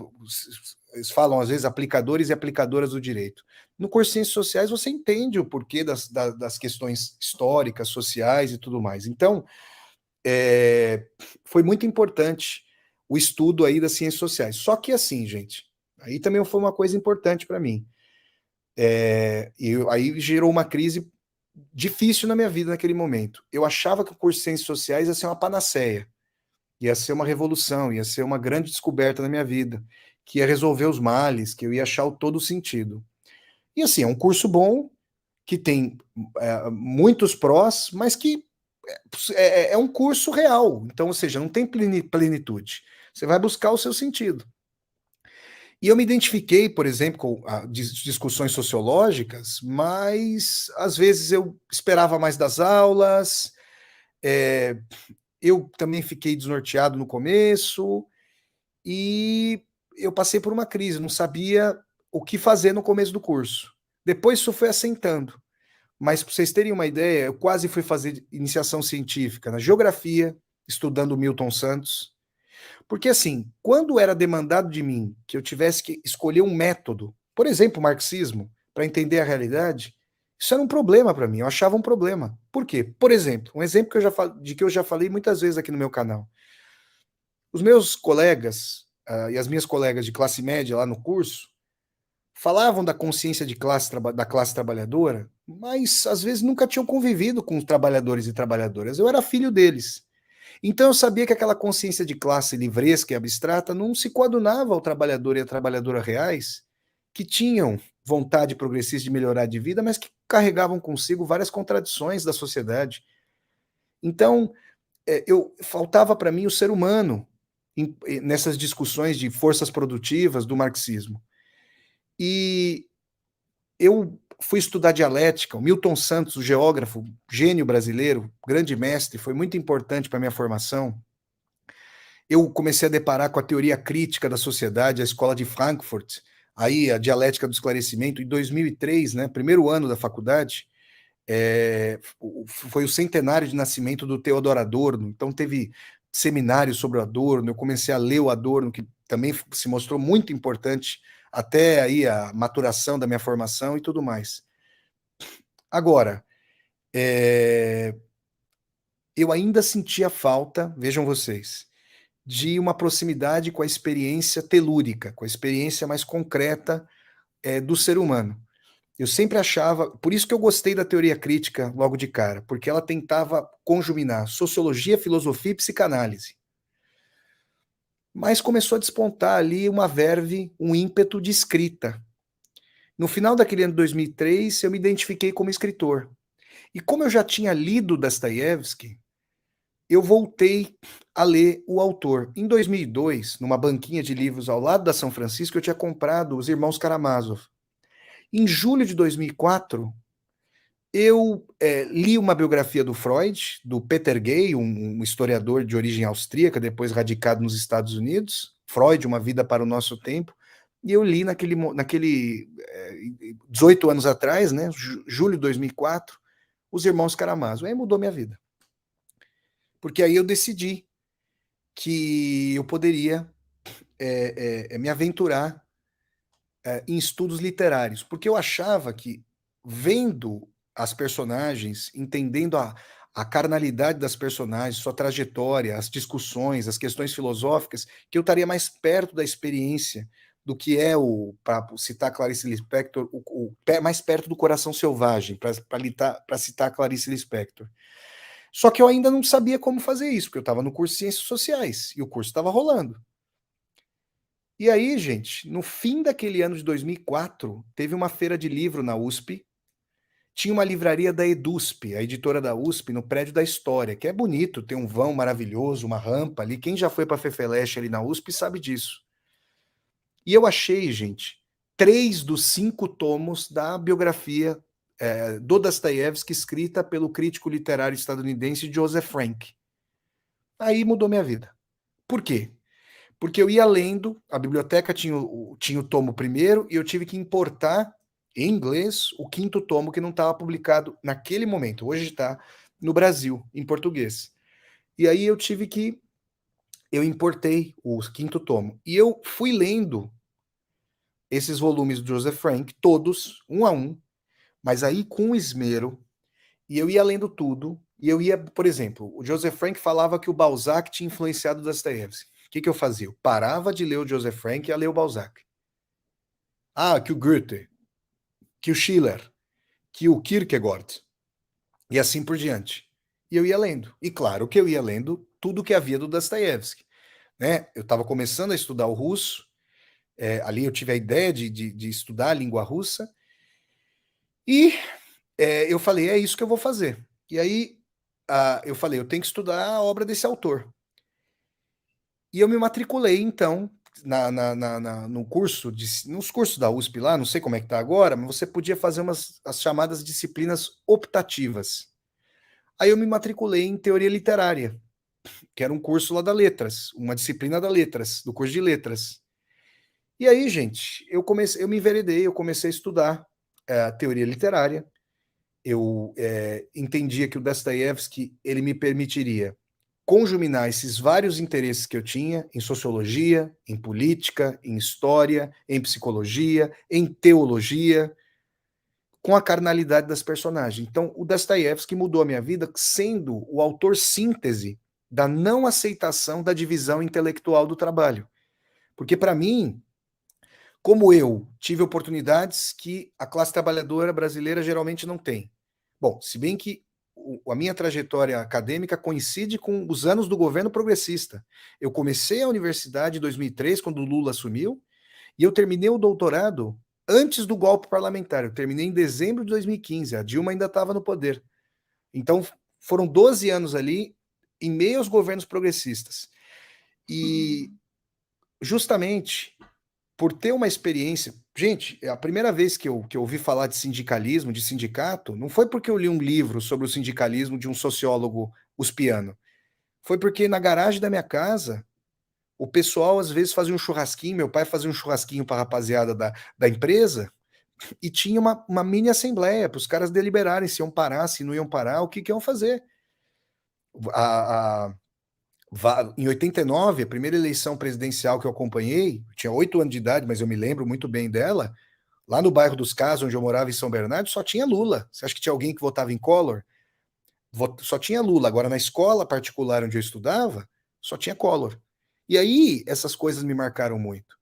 Eles falam às vezes aplicadores e aplicadoras do direito. No curso de Ciências Sociais você entende o porquê das questões históricas, sociais e tudo mais. Então, foi muito importante o estudo aí das ciências sociais. Só que assim, gente, aí também foi uma coisa importante para mim. Aí gerou uma crise difícil na minha vida naquele momento. Eu achava que o curso de Ciências Sociais ia ser uma panaceia, ia ser uma revolução, ia ser uma grande descoberta na minha vida, que ia resolver os males, que eu ia achar o todo o sentido. E assim, é um curso bom, que tem muitos prós, mas que é um curso real. Então, ou seja, não tem plenitude. Você vai buscar o seu sentido. E eu me identifiquei, por exemplo, com discussões sociológicas, mas às vezes eu esperava mais das aulas, eu também fiquei desnorteado no começo, e eu passei por uma crise, não sabia o que fazer no começo do curso. Depois isso foi assentando. Mas para vocês terem uma ideia, eu quase fui fazer iniciação científica na geografia, estudando Milton Santos. Porque assim, quando era demandado de mim que eu tivesse que escolher um método, por exemplo, o marxismo, para entender a realidade, isso era um problema para mim, eu achava um problema. Por quê? Por exemplo, um exemplo de que eu já falei muitas vezes aqui no meu canal. Os meus colegas e as minhas colegas de classe média lá no curso falavam da consciência da classe trabalhadora, mas às vezes nunca tinham convivido com os trabalhadores e trabalhadoras. Eu era filho deles. Então eu sabia que aquela consciência de classe livresca e abstrata não se coadunava ao trabalhador e à trabalhadora reais, que tinham vontade progressista de melhorar de vida, mas que carregavam consigo várias contradições da sociedade, Então, faltava para mim o ser humano nessas discussões de forças produtivas do marxismo. E eu fui estudar dialética, o Milton Santos, o geógrafo, gênio brasileiro, grande mestre, foi muito importante para a minha formação. Eu comecei a deparar com a teoria crítica da sociedade, a escola de Frankfurt, aí a dialética do esclarecimento, em 2003, né, primeiro ano da faculdade, foi o centenário de nascimento do Theodor Adorno, então teve seminários sobre o Adorno, eu comecei a ler o Adorno, que também se mostrou muito importante até aí a maturação da minha formação e tudo mais. Agora, eu ainda sentia falta, vejam vocês, de uma proximidade com a experiência telúrica, com a experiência mais concreta do ser humano. Eu sempre achava, por isso que eu gostei da teoria crítica logo de cara, porque ela tentava conjuminar sociologia, filosofia e psicanálise. Mas começou a despontar ali uma verve, um ímpeto de escrita. No final daquele ano de 2003, eu me identifiquei como escritor. E como eu já tinha lido Dostoiévski, eu voltei a ler o autor. Em 2002, numa banquinha de livros ao lado da São Francisco, eu tinha comprado Os Irmãos Karamazov. Em julho de 2004, eu li uma biografia do Freud, do Peter Gay, um historiador de origem austríaca, depois radicado nos Estados Unidos. Freud, Uma Vida para o Nosso Tempo. E eu li naquele 18 anos atrás, né, julho de 2004, Os Irmãos Karamazov. Aí mudou minha vida. Porque aí eu decidi que eu poderia me aventurar em estudos literários, porque eu achava que, vendo as personagens, entendendo a carnalidade das personagens, sua trajetória, as discussões, as questões filosóficas, que eu estaria mais perto da experiência do que para citar Clarice Lispector, mais perto do coração selvagem, para citar Clarice Lispector. Só que eu ainda não sabia como fazer isso, porque eu estava no curso de Ciências Sociais, e o curso estava rolando. E aí, gente, no fim daquele ano de 2004, teve uma feira de livro na USP, tinha uma livraria da EDUSP, a editora da USP, no prédio da História, que é bonito, tem um vão maravilhoso, uma rampa ali. Quem já foi para Fefeleche ali na USP sabe disso. E eu achei, gente, 3 dos 5 tomos da biografia do Dostoiévski, escrita pelo crítico literário estadunidense Joseph Frank. Aí mudou minha vida. Por quê? Porque eu ia lendo, a biblioteca tinha o tomo primeiro e eu tive que importar em inglês o 5º tomo que não estava publicado naquele momento. Hoje está no Brasil, em português. E aí eu importei o 5º tomo. E eu fui lendo esses volumes do Joseph Frank, todos, um a um, mas aí com esmero, e eu ia lendo tudo, e eu ia, por exemplo, o Joseph Frank falava que o Balzac tinha influenciado Dostoiévski. O que eu fazia? Eu parava de ler o Joseph Frank e ia ler o Balzac. Ah, que o Goethe, que o Schiller, que o Kierkegaard, e assim por diante. E eu ia lendo. E claro que eu ia lendo tudo que havia do Dostoiévski. Né? Eu estava começando a estudar o russo, ali eu tive a ideia de estudar a língua russa, e eu falei, é isso que eu vou fazer. E aí eu falei, eu tenho que estudar a obra desse autor. E eu me matriculei, então, no curso, nos cursos da USP lá, não sei como é que está agora, mas você podia fazer as chamadas disciplinas optativas. Aí eu me matriculei em teoria literária, que era um curso lá da Letras, uma disciplina da Letras, do curso de Letras. E aí, gente, eu me enveredei, eu comecei a estudar teoria literária. Eu entendia que o Dostoiévski ele me permitiria conjuminar esses vários interesses que eu tinha em sociologia, em política, em história, em psicologia, em teologia, com a carnalidade das personagens. Então, o Dostoiévski mudou a minha vida sendo o autor síntese da não aceitação da divisão intelectual do trabalho. Porque, para mim, como eu tive oportunidades que a classe trabalhadora brasileira geralmente não tem. Bom, se bem que a minha trajetória acadêmica coincide com os anos do governo progressista. Eu comecei a universidade em 2003, quando o Lula assumiu, e eu terminei o doutorado antes do golpe parlamentar. Eu terminei em dezembro de 2015. A Dilma ainda estava no poder. Então, Foram 12 anos ali, em meio aos governos progressistas. E justamente por ter uma experiência. Gente, a primeira vez que eu ouvi falar de sindicalismo, de sindicato, não foi porque eu li um livro sobre o sindicalismo de um sociólogo uspiano. Foi porque na garagem da minha casa, o pessoal às vezes fazia um churrasquinho, meu pai fazia um churrasquinho para a rapaziada da empresa, e tinha uma mini assembleia para os caras deliberarem se iam parar, se não iam parar, o que, que iam fazer. A, a, em 89, a primeira eleição presidencial que eu acompanhei, eu tinha 8 anos de idade, mas eu me lembro muito bem dela, lá no bairro dos Casos, onde eu morava em São Bernardo, só tinha Lula. Você acha que tinha alguém que votava em Collor? Só tinha Lula. Agora, na escola particular onde eu estudava, só tinha Collor. E aí, essas coisas me marcaram muito.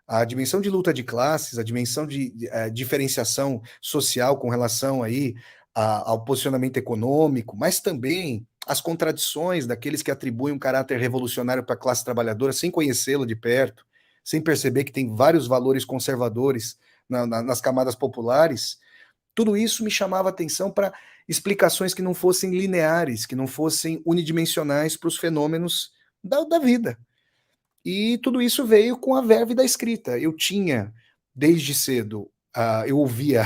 A dimensão de luta de classes, a dimensão de diferenciação social com relação aí ao posicionamento econômico, mas também as contradições daqueles que atribuem um caráter revolucionário para a classe trabalhadora sem conhecê-la de perto, sem perceber que tem vários valores conservadores nas camadas populares. Tudo isso me chamava atenção para explicações que não fossem lineares, que não fossem unidimensionais para os fenômenos da vida. E tudo isso veio com a verve da escrita. Eu tinha, desde cedo, eu ouvia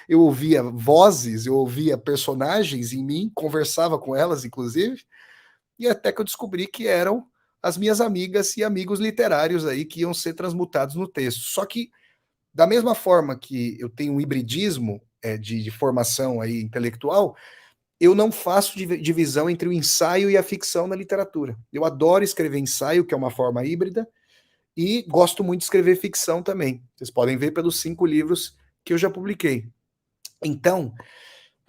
eu ouvia vozes, eu ouvia personagens em mim, conversava com elas, inclusive, e até que eu descobri que eram as minhas amigas e amigos literários aí que iam ser transmutados no texto. Só que, da mesma forma que eu tenho um hibridismo de formação aí intelectual, eu não faço divisão entre o ensaio e a ficção na literatura. Eu adoro escrever ensaio, que é uma forma híbrida, e gosto muito de escrever ficção também. Vocês podem ver pelos 5 livros que eu já publiquei. Então,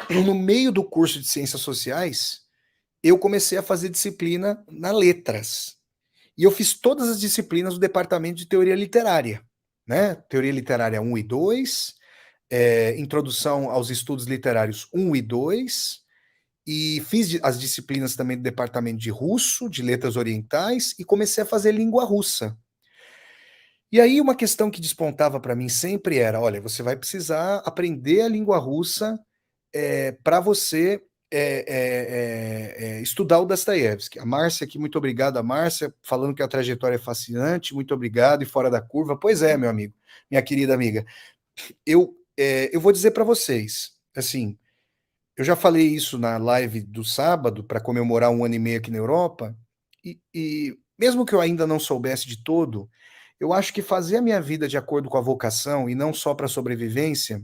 no meio do curso de Ciências Sociais, eu comecei a fazer disciplina na Letras. E eu fiz todas as disciplinas do departamento de Teoria Literária. Né? Teoria Literária 1 e 2, Introdução aos Estudos Literários 1 e 2, e fiz as disciplinas também do departamento de Russo, de Letras Orientais, e comecei a fazer língua russa. E aí uma questão que despontava para mim sempre era, olha, você vai precisar aprender a língua russa para você estudar o Dostoiévski. A Márcia aqui, muito obrigado, a Márcia, falando que a trajetória é fascinante, muito obrigado, e fora da curva. Pois é, meu amigo, minha querida amiga. Eu vou dizer para vocês, assim, eu já falei isso na live do sábado, para comemorar 1 ano e meio aqui na Europa, e mesmo que eu ainda não soubesse de todo, eu acho que fazer a minha vida de acordo com a vocação e não só para sobrevivência,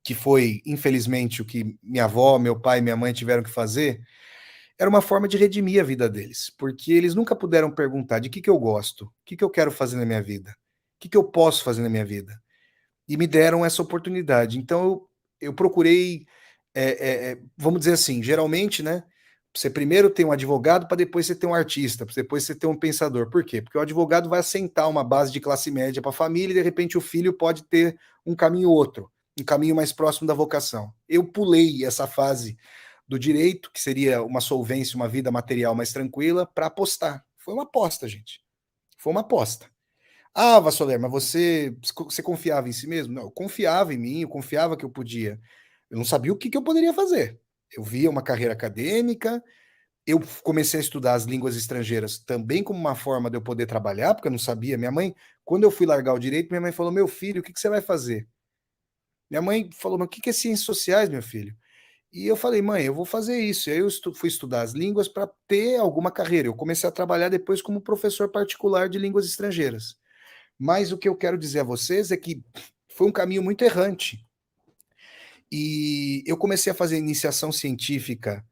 que foi, infelizmente, o que minha avó, meu pai e minha mãe tiveram que fazer, era uma forma de redimir a vida deles, porque eles nunca puderam perguntar de que eu gosto, o que eu quero fazer na minha vida, o que eu posso fazer na minha vida. E me deram essa oportunidade. Então eu procurei, vamos dizer assim, geralmente, né? Você primeiro tem um advogado para depois você ter um artista, para depois você ter um pensador. Por quê? Porque o advogado vai assentar uma base de classe média para a família e de repente o filho pode ter um caminho outro, um caminho mais próximo da vocação. Eu pulei essa fase do direito, que seria uma solvência, uma vida material mais tranquila, para apostar. Foi uma aposta, gente. Foi uma aposta. Ah, Vassoler, mas você confiava em si mesmo? Não, eu confiava em mim, eu confiava que eu podia. Eu não sabia o que eu poderia fazer. Eu via uma carreira acadêmica, eu comecei a estudar as línguas estrangeiras também como uma forma de eu poder trabalhar, porque eu não sabia. Minha mãe, quando eu fui largar o direito, minha mãe falou: Meu filho, o que você vai fazer? Minha mãe falou: Mas o que é ciências sociais, meu filho? E eu falei: Mãe, eu vou fazer isso. E aí eu fui estudar as línguas para ter alguma carreira. Eu comecei a trabalhar depois como professor particular de línguas estrangeiras. Mas o que eu quero dizer a vocês é que foi um caminho muito errante. E eu comecei a fazer iniciação científica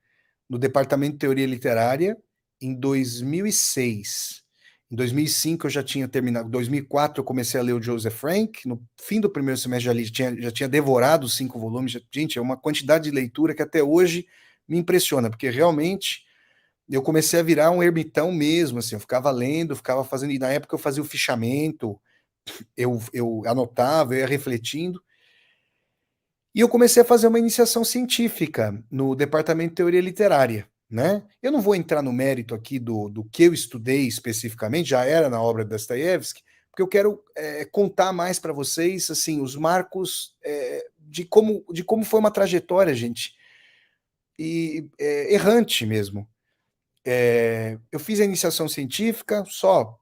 no Departamento de Teoria Literária em 2006. Em 2005 eu já tinha terminado, em 2004 eu comecei a ler o Joseph Frank, no fim do primeiro semestre já tinha devorado os 5 volumes. Gente, é uma quantidade de leitura que até hoje me impressiona, porque realmente eu comecei a virar um ermitão mesmo, assim, eu ficava lendo, ficava fazendo, e na época eu fazia o fichamento, eu anotava, eu ia refletindo, e eu comecei a fazer uma iniciação científica no departamento de teoria literária, né? Eu não vou entrar no mérito aqui do que eu estudei especificamente, já era na obra de Dostoiévski, porque eu quero contar mais para vocês, assim, os marcos de como foi uma trajetória, gente. errante mesmo. Eu fiz a iniciação científica, só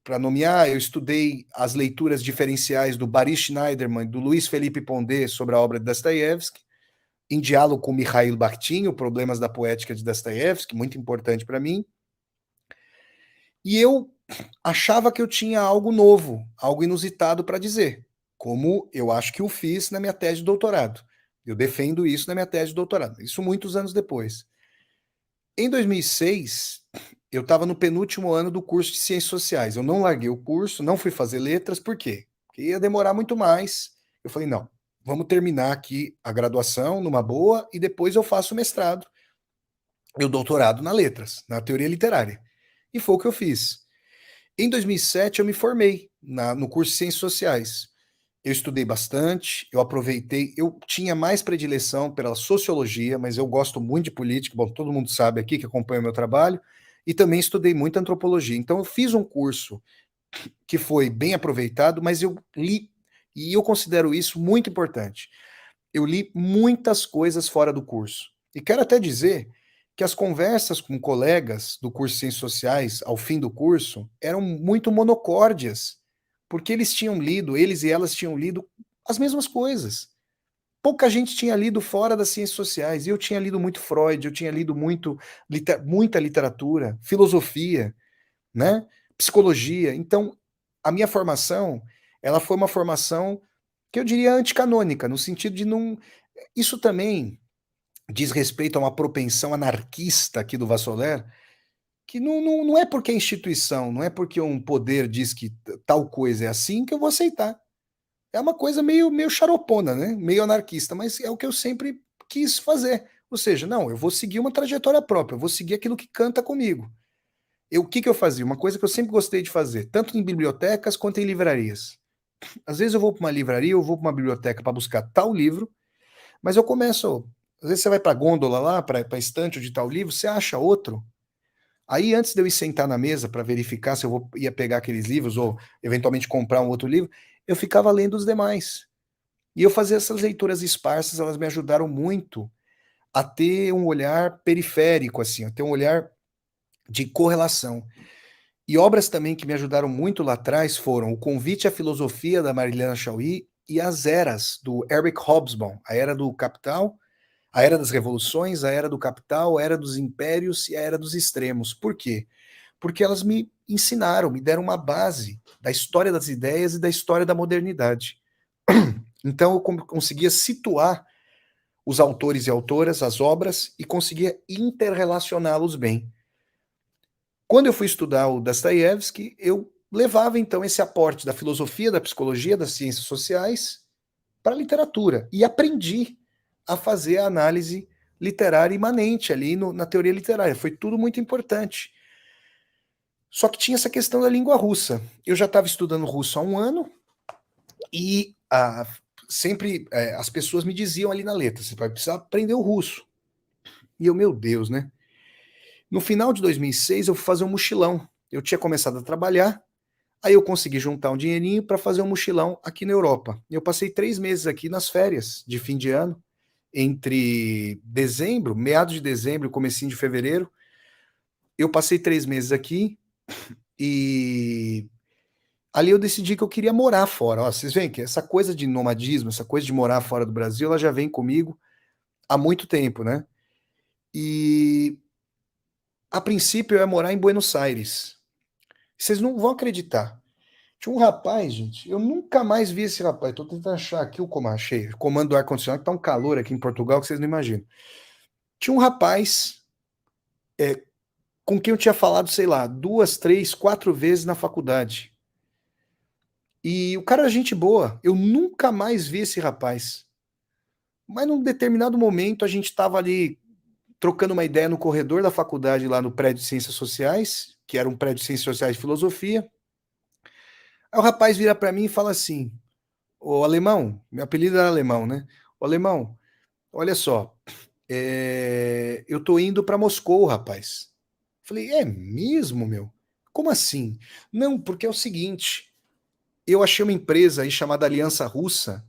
para nomear, eu estudei as leituras diferenciais do Boris Schneiderman e do Luiz Felipe Pondé sobre a obra de Dostoiévski, em diálogo com Mikhail Bakhtin, o Problemas da Poética de Dostoiévski, muito importante para mim. E eu achava que eu tinha algo novo, algo inusitado para dizer, como eu acho que eu fiz na minha tese de doutorado. Eu defendo isso na minha tese de doutorado, isso muitos anos depois. Em 2006, eu estava no penúltimo ano do curso de Ciências Sociais. Eu não larguei o curso, não fui fazer letras, por quê? Porque ia demorar muito mais. Eu falei, não, vamos terminar aqui a graduação numa boa e depois eu faço o mestrado e o doutorado na letras, na teoria literária. E foi o que eu fiz. Em 2007, eu me formei no curso de Ciências Sociais. Eu estudei bastante, eu aproveitei, eu tinha mais predileção pela sociologia, mas eu gosto muito de política, bom, todo mundo sabe aqui que acompanha o meu trabalho, e também estudei muito antropologia. Então eu fiz um curso que foi bem aproveitado, mas eu li, e eu considero isso muito importante. Eu li muitas coisas fora do curso. E quero até dizer que as conversas com colegas do curso de Ciências Sociais, ao fim do curso, eram muito monocórdias, porque eles e elas tinham lido as mesmas coisas. Pouca gente tinha lido fora das ciências sociais, e eu tinha lido muito Freud, eu tinha lido muita literatura, filosofia, né? Psicologia. Então, a minha formação, ela foi uma formação que eu diria anticanônica, no sentido de não. Isso também diz respeito a uma propensão anarquista aqui do Vassoler, que não é porque a instituição, não é porque um poder diz que tal coisa é assim que eu vou aceitar. É uma coisa meio xaropona, né? Meio anarquista, mas é o que eu sempre quis fazer. Ou seja, não, eu vou seguir uma trajetória própria, eu vou seguir aquilo que canta comigo. O que eu fazia? Uma coisa que eu sempre gostei de fazer, tanto em bibliotecas quanto em livrarias. Às vezes eu vou para uma livraria, eu vou para uma biblioteca para buscar tal livro, mas eu começo. Às vezes você vai para a gôndola lá, para a estante de tal livro, você acha outro. Aí, antes de eu ir sentar na mesa para verificar se ia pegar aqueles livros ou eventualmente comprar um outro livro, eu ficava lendo os demais. E eu fazia essas leituras esparsas, elas me ajudaram muito a ter um olhar periférico, assim, a ter um olhar de correlação. E obras também que me ajudaram muito lá atrás foram O Convite à Filosofia, da Marilena Chauí, e As Eras, do Eric Hobsbawm, A Era do Capital, A Era das Revoluções, A Era do Capital, A Era dos Impérios e A Era dos Extremos. Por quê? Porque elas me ensinaram, me deram uma base da história das ideias e da história da modernidade. Então eu conseguia situar os autores e autoras, as obras, e conseguia interrelacioná-los bem. Quando eu fui estudar o Dostoiévski, eu levava então esse aporte da filosofia, da psicologia, das ciências sociais para a literatura e aprendi a fazer a análise literária imanente ali na teoria literária. Foi tudo muito importante. Só que tinha essa questão da língua russa. Eu já estava estudando russo há um ano e sempre as pessoas me diziam ali na letra: você vai precisar aprender o russo. E eu, meu Deus, né? No final de 2006, eu fui fazer um mochilão. Eu tinha começado a trabalhar, aí eu consegui juntar um dinheirinho para fazer um mochilão aqui na Europa. Eu passei 3 meses aqui nas férias de fim de ano, entre dezembro, meados de dezembro e comecinho de fevereiro. Eu passei 3 meses aqui e ali eu decidi que eu queria morar fora. Ó, vocês veem que essa coisa de nomadismo, essa coisa de morar fora do Brasil, ela já vem comigo há muito tempo, né? E a princípio eu ia morar em Buenos Aires. Vocês não vão acreditar. Tinha um rapaz, gente, eu nunca mais vi esse rapaz. Tô tentando achar aqui o como achei. Comando do ar-condicionado, que tá um calor aqui em Portugal que vocês não imaginam. Tinha um rapaz com quem eu tinha falado, sei lá, 2, 3, 4 vezes na faculdade. E o cara era gente boa. Eu nunca mais vi esse rapaz. Mas num determinado momento a gente estava ali trocando uma ideia no corredor da faculdade, lá no prédio de Ciências Sociais, que era um prédio de Ciências Sociais e Filosofia. Aí o rapaz vira para mim e fala assim: Ô alemão, meu apelido era alemão, né? Ô alemão, olha só, eu tô indo para Moscou, rapaz. Falei, é mesmo, meu? Como assim? Não, porque é o seguinte, eu achei uma empresa aí chamada Aliança Russa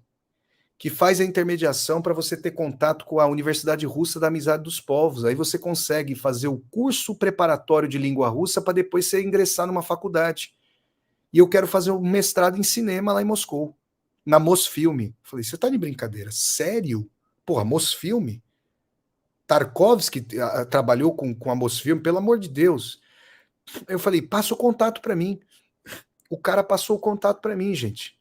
que faz a intermediação para você ter contato com a Universidade Russa da Amizade dos Povos. Aí você consegue fazer o curso preparatório de língua russa para depois você ingressar numa faculdade. E eu quero fazer um mestrado em cinema lá em Moscou, na Mosfilm. Falei, você tá de brincadeira? Sério? Porra, Mosfilm? Tarkovsky trabalhou com a Mosfilm, pelo amor de Deus. Eu falei, passa o contato para mim. O cara passou o contato para mim, gente.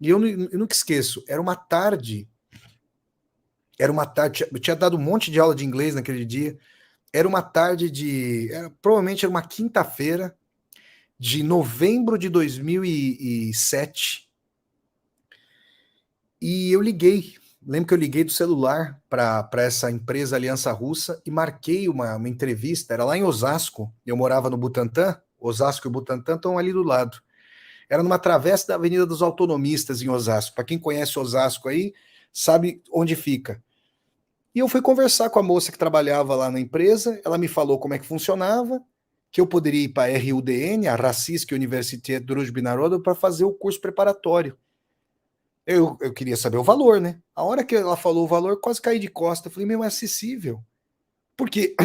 E eu nunca esqueço, era uma tarde, eu tinha dado um monte de aula de inglês naquele dia, era uma tarde provavelmente era uma quinta-feira de novembro de 2007, e eu liguei, lembro que eu liguei do celular para essa empresa Aliança Russa e marquei uma entrevista, era lá em Osasco, eu morava no Butantã, Osasco e o Butantã estão ali do lado. Era numa travessa da Avenida dos Autonomistas em Osasco. Para quem conhece Osasco aí, sabe onde fica. E eu fui conversar com a moça que trabalhava lá na empresa, ela me falou como é que funcionava, que eu poderia ir para a RUDN, a Rossiysk Universitet Druzhby Narodov, para fazer o curso preparatório. Eu queria saber o valor, né? A hora que ela falou o valor, quase caí de costa. Eu falei, meu, é acessível. Porque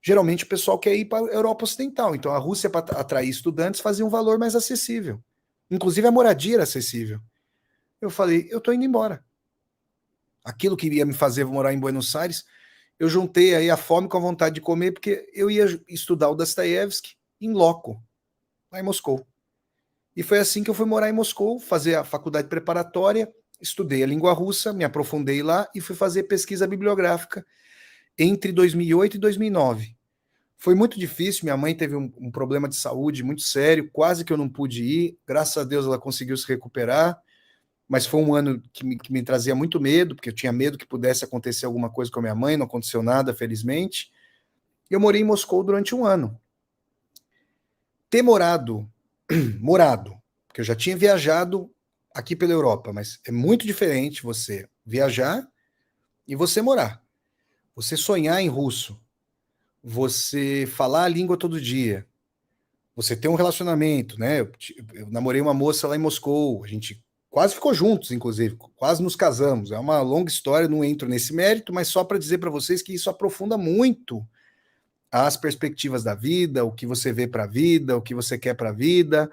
geralmente o pessoal quer ir para a Europa Ocidental. Então a Rússia, para atrair estudantes, fazia um valor mais acessível. Inclusive a moradia era acessível. Eu falei, eu estou indo embora. Aquilo que ia me fazer morar em Buenos Aires, eu juntei aí a fome com a vontade de comer, porque eu ia estudar o Dostoiévski em loco, lá em Moscou. E foi assim que eu fui morar em Moscou, fazer a faculdade preparatória, estudei a língua russa, me aprofundei lá e fui fazer pesquisa bibliográfica entre 2008 e 2009. Foi muito difícil, minha mãe teve um problema de saúde muito sério, quase que eu não pude ir, graças a Deus ela conseguiu se recuperar, mas foi um ano que me trazia muito medo, porque eu tinha medo que pudesse acontecer alguma coisa com a minha mãe, não aconteceu nada, felizmente. Eu morei em Moscou durante um ano. Ter morado, porque eu já tinha viajado aqui pela Europa, mas é muito diferente você viajar e você morar. Você sonhar em russo, você falar a língua todo dia, você ter um relacionamento, né? Eu namorei uma moça lá em Moscou, a gente quase ficou juntos, inclusive, quase nos casamos. É uma longa história, não entro nesse mérito, mas só para dizer para vocês que isso aprofunda muito as perspectivas da vida, o que você vê para a vida, o que você quer para a vida.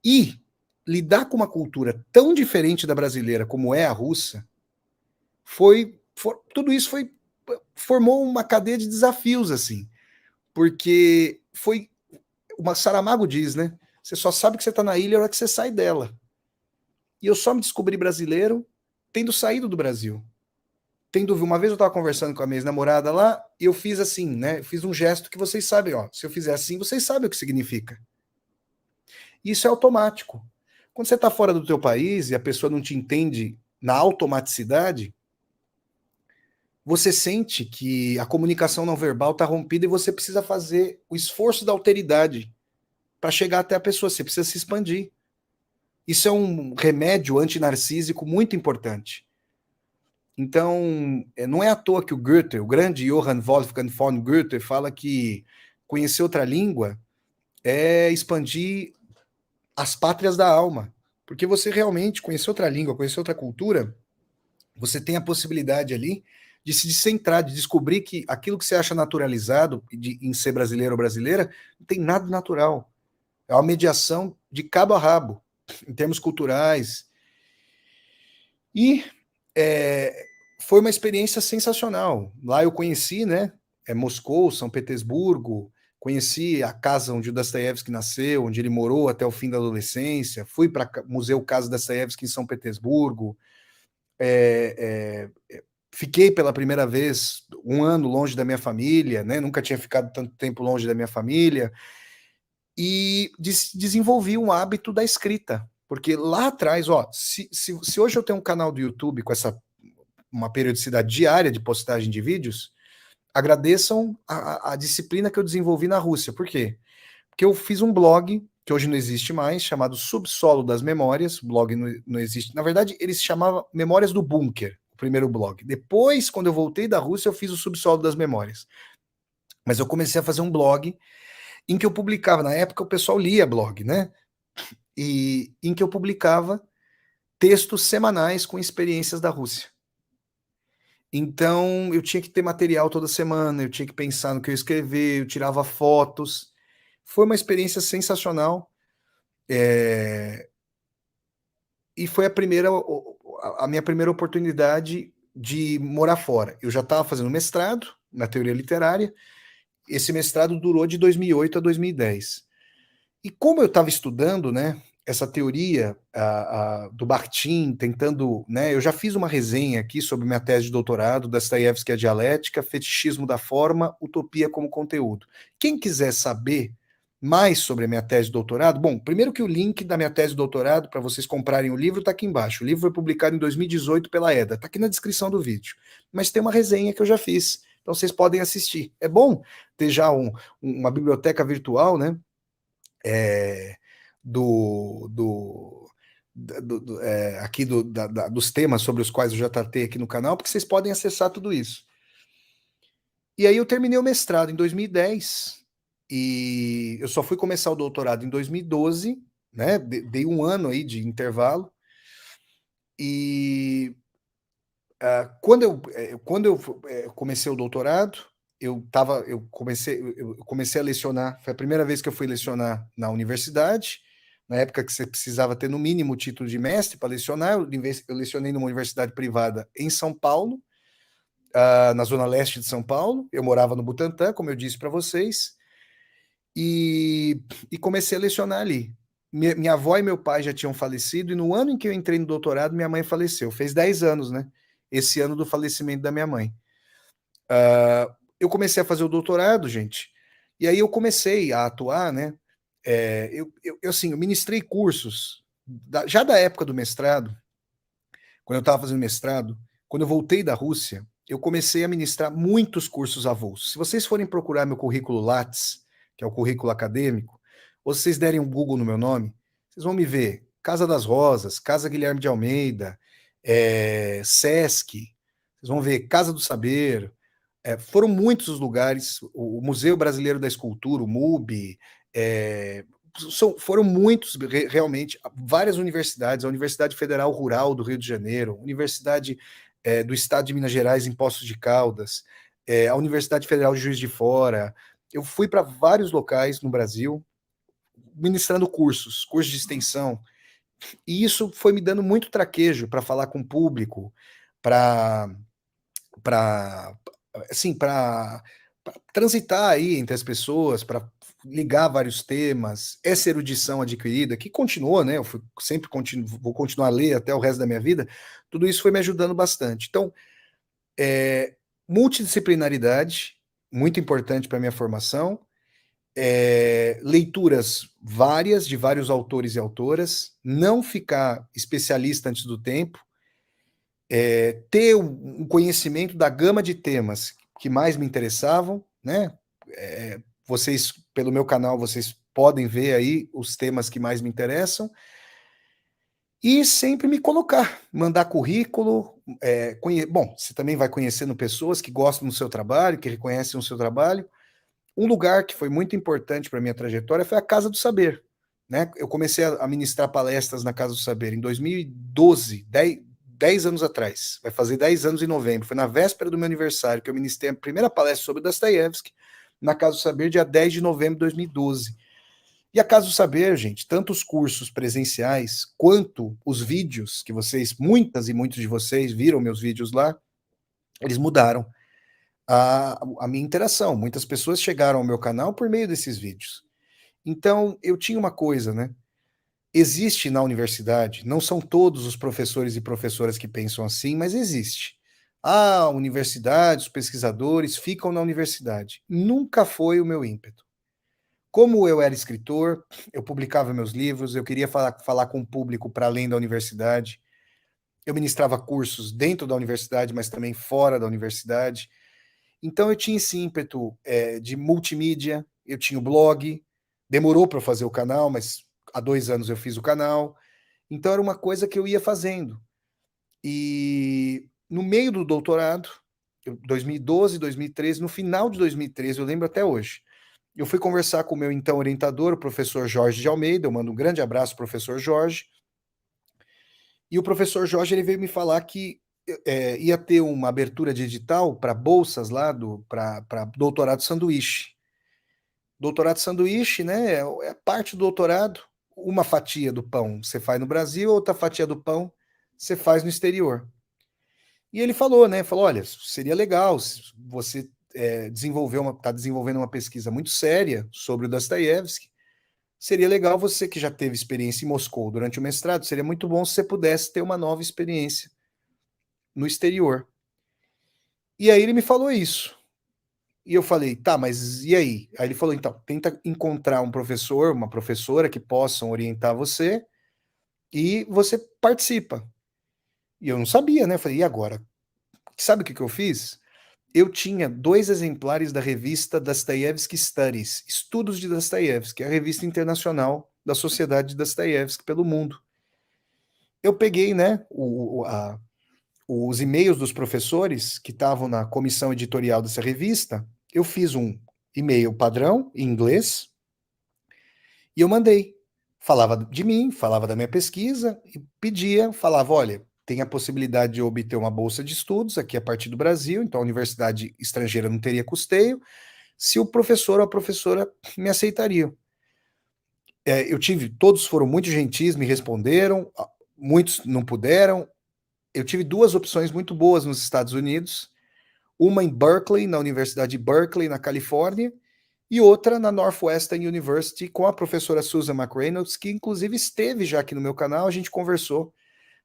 E lidar com uma cultura tão diferente da brasileira como é a russa, tudo isso formou uma cadeia de desafios, assim, porque uma Saramago diz, né? Você só sabe que você está na ilha na hora que você sai dela. E eu só me descobri brasileiro tendo saído do Brasil. Uma vez eu estava conversando com a minha ex-namorada lá e eu fiz assim, né? Eu fiz um gesto que vocês sabem, ó. Se eu fizer assim, vocês sabem o que significa. Isso é automático. Quando você está fora do teu país e a pessoa não te entende na automaticidade, você sente que a comunicação não verbal está rompida e você precisa fazer o esforço da alteridade para chegar até a pessoa. Você precisa se expandir. Isso é um remédio antinarcísico muito importante. Então, não é à toa que o Goethe, o grande Johann Wolfgang von Goethe, fala que conhecer outra língua é expandir as pátrias da alma. Porque você realmente conhecer outra língua, conhecer outra cultura, você tem a possibilidade ali de se descentrar, de descobrir que aquilo que você acha naturalizado em ser brasileiro ou brasileira, não tem nada natural. É uma mediação de cabo a rabo, em termos culturais. E foi uma experiência sensacional. Lá eu conheci, né, Moscou, São Petersburgo, conheci a casa onde o Dostoiévski nasceu, onde ele morou até o fim da adolescência, fui para o Museu Casa Dostoiévski em São Petersburgo, fiquei pela primeira vez um ano longe da minha família, né, nunca tinha ficado tanto tempo longe da minha família, e desenvolvi um hábito da escrita, porque lá atrás, ó, se hoje eu tenho um canal do YouTube com uma periodicidade diária de postagem de vídeos, agradeçam a disciplina que eu desenvolvi na Rússia. Por quê? Porque eu fiz um blog, que hoje não existe mais, chamado Subsolo das Memórias. O blog não existe. Na verdade, ele se chamava Memórias do Bunker, o primeiro blog. Depois, quando eu voltei da Rússia, eu fiz o Subsolo das Memórias. Mas eu comecei a fazer um blog em que eu publicava, na época o pessoal lia blog, né? E em que eu publicava textos semanais com experiências da Rússia. Então, eu tinha que ter material toda semana, eu tinha que pensar no que eu ia escrever, eu tirava fotos. Foi uma experiência sensacional. E foi a minha primeira oportunidade de morar fora. Eu já estava fazendo mestrado na teoria literária. Esse mestrado durou de 2008 a 2010. E como eu estava estudando, né, essa teoria do Bakhtin, tentando, né, eu já fiz uma resenha aqui sobre minha tese de doutorado, Dostoiévski, a dialética, fetichismo da forma, utopia como conteúdo. Quem quiser saber mais sobre a minha tese de doutorado, bom, primeiro que o link da minha tese de doutorado para vocês comprarem o livro está aqui embaixo. O livro foi publicado em 2018 pela EDA, está aqui na descrição do vídeo. Mas tem uma resenha que eu já fiz, então vocês podem assistir. É bom ter já uma biblioteca virtual, né? É, do, do, aqui dos temas sobre os quais eu já tratei aqui no canal, porque vocês podem acessar tudo isso. E aí eu terminei o mestrado em 2010 e eu só fui começar o doutorado em 2012, né? Dei um ano aí de intervalo. E quando eu comecei o doutorado, eu comecei a lecionar. Foi a primeira vez que eu fui lecionar na universidade, na época que você precisava ter no mínimo o título de mestre para lecionar. Eu lecionei numa universidade privada em São Paulo, na zona leste de São Paulo. Eu morava no Butantã, como eu disse para vocês, e comecei a lecionar ali. Minha avó e meu pai já tinham falecido, e no ano em que eu entrei no doutorado, minha mãe faleceu. Fez 10 anos, né? Esse ano do falecimento da minha mãe. Eu comecei a fazer o doutorado, gente, e aí eu comecei a atuar, né? Assim, eu ministrei cursos, já da época do mestrado, quando eu estava fazendo mestrado, quando eu voltei da Rússia, eu comecei a ministrar muitos cursos avulsos. Se vocês forem procurar meu currículo Lattes, que é o currículo acadêmico, ou se vocês derem um Google no meu nome, vocês vão me ver Casa das Rosas, Casa Guilherme de Almeida, Sesc, vocês vão ver Casa do Saber. Foram muitos os lugares, o Museu Brasileiro da Escultura, o MUB, foram muitos, realmente, várias universidades, a Universidade Federal Rural do Rio de Janeiro, Universidade do Estado de Minas Gerais, em Poços de Caldas, a Universidade Federal de Juiz de Fora. Eu fui para vários locais no Brasil, ministrando cursos de extensão, e isso foi me dando muito traquejo para falar com o público, para assim, para transitar aí entre as pessoas, para ligar vários temas, essa erudição adquirida, que continuou, né? Eu sempre vou continuar a ler até o resto da minha vida, tudo isso foi me ajudando bastante. Então, multidisciplinaridade, muito importante para a minha formação, leituras várias, de vários autores e autoras, não ficar especialista antes do tempo, ter um conhecimento da gama de temas que mais me interessavam, né? Vocês, pelo meu canal, vocês podem ver aí os temas que mais me interessam, e sempre me colocar, mandar currículo. Bom, você também vai conhecendo pessoas que gostam do seu trabalho, que reconhecem o seu trabalho. Um lugar que foi muito importante para a minha trajetória foi a Casa do Saber, né? Eu comecei a ministrar palestras na Casa do Saber em 2012, 10 anos atrás. Vai fazer 10 anos em novembro. Foi na véspera do meu aniversário que eu ministrei a primeira palestra sobre Dostoiévski na Casa do Saber, dia 10 de novembro de 2012. E a Casa do Saber, gente, tanto os cursos presenciais quanto os vídeos que vocês, muitas e muitos de vocês viram meus vídeos lá, eles mudaram a minha interação. Muitas pessoas chegaram ao meu canal por meio desses vídeos. Então, eu tinha uma coisa, né? Existe na universidade, não são todos os professores e professoras que pensam assim, mas existe. A universidade, os pesquisadores ficam na universidade. Nunca foi o meu ímpeto. Como eu era escritor, eu publicava meus livros, eu queria falar com o público para além da universidade. Eu ministrava cursos dentro da universidade, mas também fora da universidade. Então eu tinha esse ímpeto de multimídia, eu tinha o blog, demorou para eu fazer o canal, mas há 2 anos eu fiz o canal. Então era uma coisa que eu ia fazendo. E no meio do doutorado, 2012, 2013, no final de 2013, eu lembro até hoje, eu fui conversar com o meu então orientador, o professor Jorge de Almeida. Eu mando um grande abraço, professor Jorge. E o professor Jorge ele veio me falar que ia ter uma abertura de edital para bolsas lá para doutorado sanduíche. Doutorado sanduíche, né? É parte do doutorado. Uma fatia do pão você faz no Brasil, outra fatia do pão você faz no exterior. E ele falou, né? Falou, olha, seria legal se você está desenvolvendo uma pesquisa muito séria sobre o Dostoiévski. Seria legal você que já teve experiência em Moscou durante o mestrado, seria muito bom se você pudesse ter uma nova experiência no exterior. E aí ele me falou isso. E eu falei, tá, mas e aí? Aí ele falou, então, tenta encontrar um professor, uma professora que possam orientar você e você participa. E eu não sabia, né? Eu falei, e agora? Sabe o que eu fiz? Eu tinha 2 exemplares da revista Dostoiévski Studies, Estudos de Dostoiévski, a revista internacional da Sociedade de Dostoiévski pelo mundo. Eu peguei, né, os e-mails dos professores que estavam na comissão editorial dessa revista, eu fiz um e-mail padrão em inglês e eu mandei. Falava de mim, falava da minha pesquisa e pedia, falava, olha, tem a possibilidade de eu obter uma bolsa de estudos aqui a partir do Brasil, então a universidade estrangeira não teria custeio, se o professor ou a professora me aceitariam. Eu tive, todos foram muito gentis, me responderam, muitos não puderam. Eu tive 2 opções muito boas nos Estados Unidos, uma em Berkeley, na Universidade de Berkeley, na Califórnia, e outra na Northwestern University com a professora Susan McReynolds, que inclusive esteve já aqui no meu canal, a gente conversou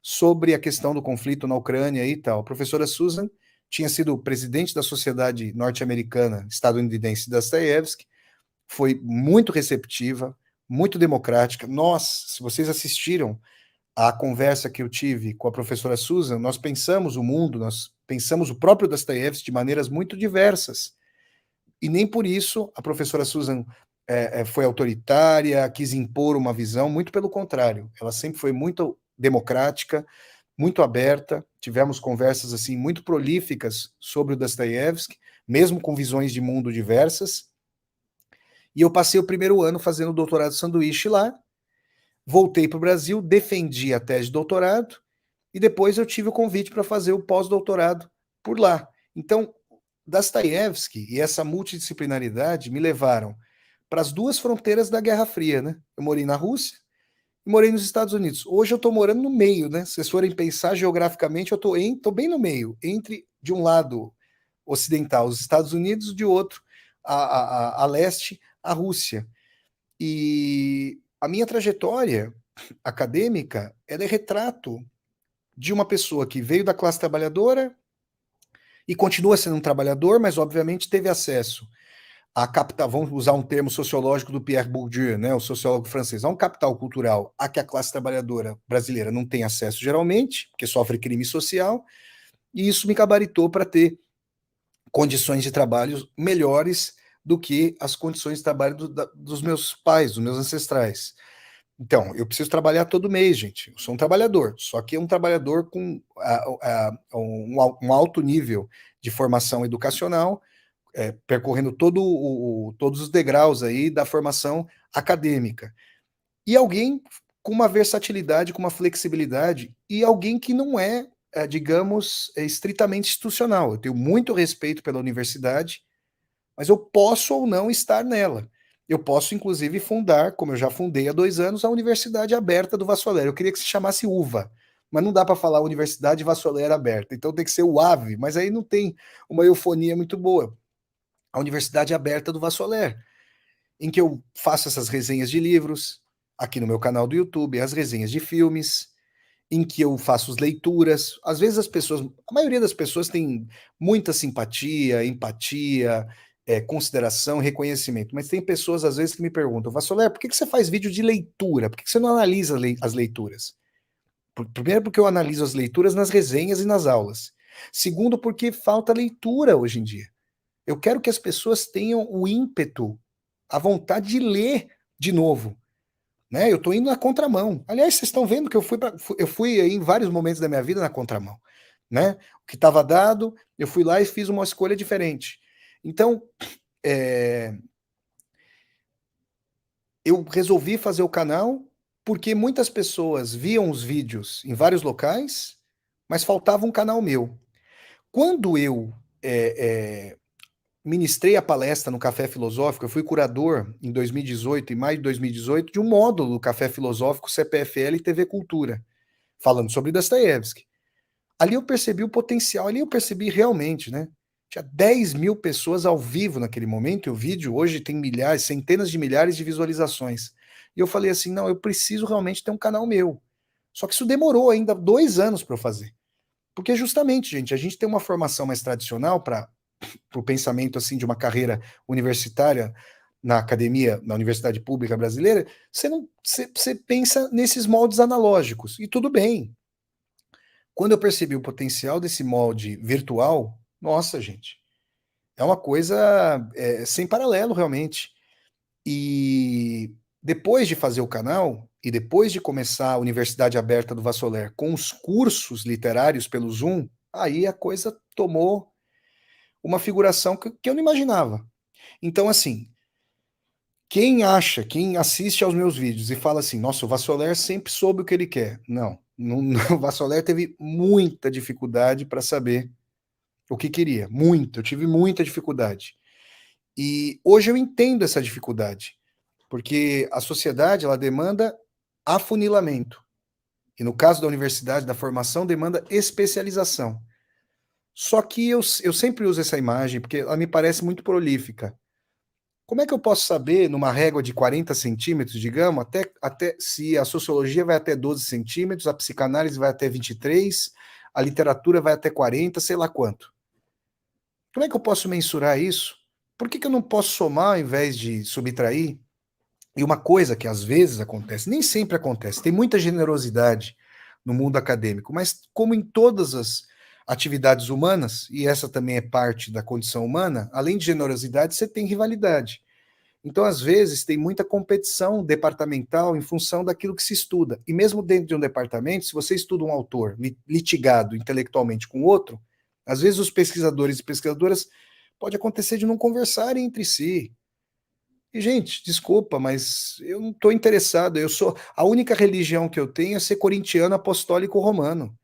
sobre a questão do conflito na Ucrânia e tal. A professora Susan tinha sido presidente da Sociedade Norte-Americana Estadunidense Dostoiévski, foi muito receptiva, muito democrática. Nós, se vocês assistiram a conversa que eu tive com a professora Susan, nós pensamos o mundo, nós pensamos o próprio Dostoiévski de maneiras muito diversas. E nem por isso a professora Susan foi autoritária, quis impor uma visão, muito pelo contrário. Ela sempre foi muito democrática, muito aberta. Tivemos conversas assim muito prolíficas sobre o Dostoiévski, mesmo com visões de mundo diversas. E eu passei o primeiro ano fazendo o doutorado sanduíche lá, voltei para o Brasil, defendi a tese de doutorado e depois eu tive o convite para fazer o pós-doutorado por lá. Então, Dostoiévski e essa multidisciplinaridade me levaram para as 2 fronteiras da Guerra Fria, né? Eu morei na Rússia e morei nos Estados Unidos. Hoje eu estou morando no meio, né? Se vocês forem pensar geograficamente, eu estou bem no meio, entre, de um lado ocidental, os Estados Unidos, de outro, a leste, a Rússia. E a minha trajetória acadêmica, ela é retrato de uma pessoa que veio da classe trabalhadora e continua sendo um trabalhador, mas obviamente teve acesso a capital, vamos usar um termo sociológico do Pierre Bourdieu, né, o sociólogo francês, a um capital cultural a que a classe trabalhadora brasileira não tem acesso geralmente, porque sofre crime social, e isso me gabaritou para ter condições de trabalho melhores do que as condições de trabalho dos meus pais, dos meus ancestrais. Então, eu preciso trabalhar todo mês, gente. Eu sou um trabalhador, só que é um trabalhador com um alto nível de formação educacional, percorrendo todos os degraus aí da formação acadêmica. E alguém com uma versatilidade, com uma flexibilidade, e alguém que não digamos, estritamente institucional. Eu tenho muito respeito pela universidade, mas eu posso ou não estar nela. Eu posso, inclusive, fundar, como eu já fundei há 2 anos, a Universidade Aberta do Vassoler. Eu queria que se chamasse UVA, mas não dá para falar Universidade Vassoler Aberta, então tem que ser o AVE, mas aí não tem uma eufonia muito boa. A Universidade Aberta do Vassoler, em que eu faço essas resenhas de livros, aqui no meu canal do YouTube, as resenhas de filmes, em que eu faço as leituras. Às vezes a maioria das pessoas tem muita simpatia, empatia, consideração, reconhecimento, mas tem pessoas às vezes que me perguntam, Vassoler, por que você faz vídeo de leitura? Por que você não analisa as leituras? Primeiro, porque eu analiso as leituras nas resenhas e nas aulas. Segundo, porque falta leitura hoje em dia. Eu quero que as pessoas tenham o ímpeto, a vontade de ler de novo. Né? Eu estou indo na contramão. Aliás, vocês estão vendo que eu fui em vários momentos da minha vida na contramão. Né? O que estava dado, eu fui lá e fiz uma escolha diferente. Então, eu resolvi fazer o canal porque muitas pessoas viam os vídeos em vários locais, mas faltava um canal meu. Quando eu ministrei a palestra no Café Filosófico, eu fui curador em 2018, em maio de 2018, de um módulo do Café Filosófico CPFL e TV Cultura, falando sobre Dostoiévski. Ali eu percebi o potencial, ali eu percebi realmente, né? Tinha 10 mil pessoas ao vivo naquele momento, e o vídeo hoje tem milhares, centenas de milhares de visualizações. E eu falei assim: não, eu preciso realmente ter um canal meu. Só que isso demorou ainda 2 anos para eu fazer. Porque justamente, gente, a gente tem uma formação mais tradicional para o pensamento assim de uma carreira universitária na academia, na universidade pública brasileira, você não, você pensa nesses moldes analógicos e tudo bem. Quando eu percebi o potencial desse molde virtual, nossa, gente, é uma coisa sem paralelo realmente. E depois de fazer o canal e depois de começar a Universidade Aberta do Vassoler com os cursos literários pelo Zoom, aí a coisa tomou uma figuração que eu não imaginava. Então, assim, quem assiste aos meus vídeos e fala assim, nossa, o Vassoler sempre soube o que ele quer. Não, o Vassoler teve muita dificuldade para saber o que queria. Muito, eu tive muita dificuldade. E hoje eu entendo essa dificuldade, porque a sociedade ela demanda afunilamento. E no caso da universidade, da formação, demanda especialização. Só que eu sempre uso essa imagem porque ela me parece muito prolífica. Como é que eu posso saber, numa régua de 40 centímetros, digamos, até se a sociologia vai até 12 centímetros, a psicanálise vai até 23, a literatura vai até 40, sei lá quanto? Como é que eu posso mensurar isso? Por que eu não posso somar ao invés de subtrair? E uma coisa que às vezes acontece, nem sempre acontece, tem muita generosidade no mundo acadêmico, mas como em todas as atividades humanas, e essa também é parte da condição humana, além de generosidade, você tem rivalidade. Então, às vezes, tem muita competição departamental em função daquilo que se estuda. E mesmo dentro de um departamento, se você estuda um autor litigado intelectualmente com outro, às vezes os pesquisadores e pesquisadoras pode acontecer de não conversarem entre si. E, gente, desculpa, mas eu não estou interessado. Eu sou a única religião que eu tenho é ser corintiano apostólico romano.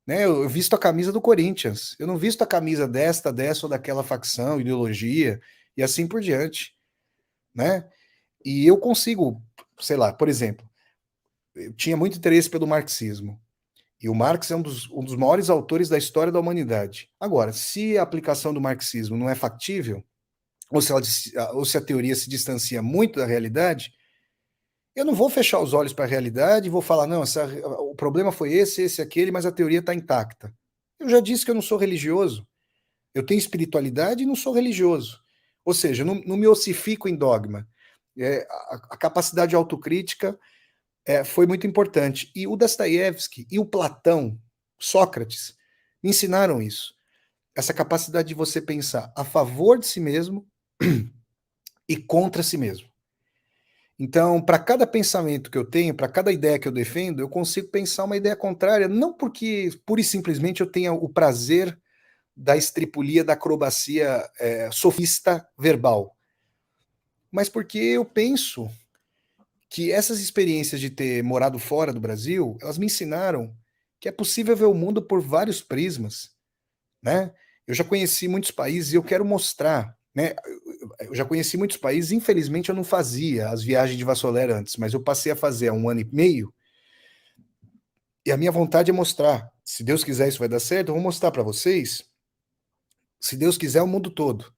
Né? Eu visto a camisa do Corinthians. Eu não visto a camisa dessa ou daquela facção, ideologia e assim por diante, né? E eu consigo, sei lá, por exemplo, eu tinha muito interesse pelo marxismo. E o Marx é um dos maiores autores da história da humanidade. Agora, se a aplicação do marxismo não é factível, ou se a teoria se distancia muito da realidade, eu não vou fechar os olhos para a realidade e vou falar, não, o problema foi esse, aquele, mas a teoria está intacta. Eu já disse que eu não sou religioso. Eu tenho espiritualidade e não sou religioso. Ou seja, não me ossifico em dogma. A capacidade de autocrítica foi muito importante. E o Dostoiévski e o Platão, Sócrates, me ensinaram isso. Essa capacidade de você pensar a favor de si mesmo e contra si mesmo. Então, para cada pensamento que eu tenho, para cada ideia que eu defendo, eu consigo pensar uma ideia contrária, não porque pura e simplesmente eu tenha o prazer da estripulia, da acrobacia sofista verbal, mas porque eu penso que essas experiências de ter morado fora do Brasil, elas me ensinaram que é possível ver o mundo por vários prismas, né? Eu já conheci muitos países e eu quero mostrar, né? Eu já conheci muitos países, infelizmente eu não fazia as viagens de Vassoler antes, mas eu passei a fazer há 1 ano e meio, e a minha vontade é mostrar. Se Deus quiser isso vai dar certo, eu vou mostrar para vocês, se Deus quiser, o mundo todo.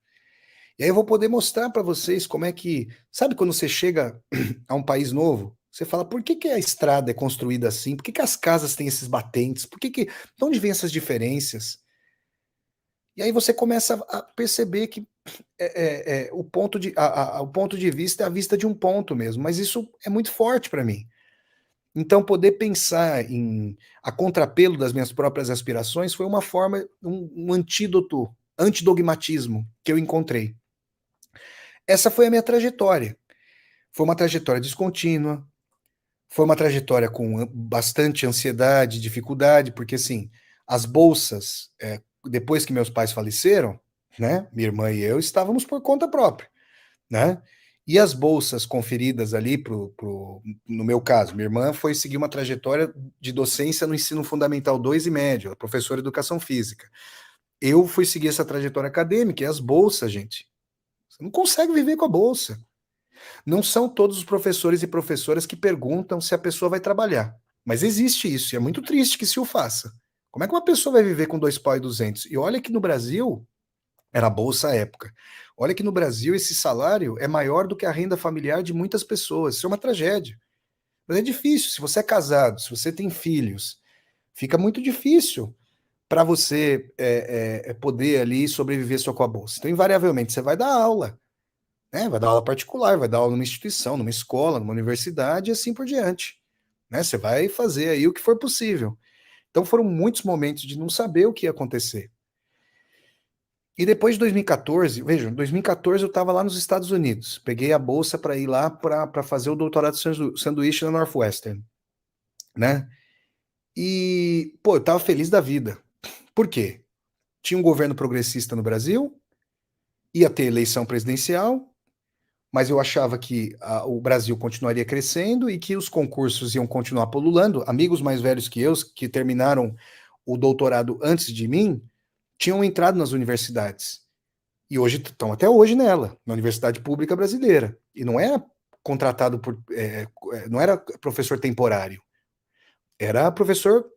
E aí eu vou poder mostrar para vocês como é que, sabe quando você chega a um país novo, você fala, por que a estrada é construída assim? Por que as casas têm esses batentes? De onde vêm essas diferenças? E aí você começa a perceber que o ponto de vista é a vista de um ponto mesmo, mas isso é muito forte para mim. Então, poder pensar a contrapelo das minhas próprias aspirações foi uma forma, um antídoto, antidogmatismo que eu encontrei. Essa foi a minha trajetória. Foi uma trajetória descontínua, foi uma trajetória com bastante ansiedade, dificuldade, porque assim, as bolsas, depois que meus pais faleceram, né, minha irmã e eu estávamos por conta própria, né? E as bolsas conferidas ali, no meu caso, minha irmã foi seguir uma trajetória de docência no ensino fundamental 2 e médio, professora de educação física. Eu fui seguir essa trajetória acadêmica, e as bolsas, gente, você não consegue viver com a bolsa. Não são todos os professores e professoras que perguntam se a pessoa vai trabalhar. Mas existe isso, e é muito triste que se o faça. Como é que uma pessoa vai viver com 2.200? E olha que no Brasil, era a bolsa à época. Olha que no Brasil esse salário é maior do que a renda familiar de muitas pessoas. Isso é uma tragédia. Mas é difícil. Se você é casado, se você tem filhos, fica muito difícil para você poder ali sobreviver só com a bolsa. Então, invariavelmente, você vai dar aula, né? Vai dar aula particular, vai dar aula numa instituição, numa escola, numa universidade e assim por diante. Né? Você vai fazer aí o que for possível. Então, foram muitos momentos de não saber o que ia acontecer. E depois de 2014, vejam, em 2014 eu estava lá nos Estados Unidos. Peguei a bolsa para ir lá para fazer o doutorado de sanduíche na Northwestern, né? E, pô, eu estava feliz da vida. Por quê? Tinha um governo progressista no Brasil, ia ter eleição presidencial, mas eu achava que o Brasil continuaria crescendo e que os concursos iam continuar pululando. Amigos mais velhos que eu, que terminaram o doutorado antes de mim, tinham entrado nas universidades. E hoje estão até hoje nela, na Universidade Pública Brasileira. E não era contratado por. Não era professor temporário. Era professor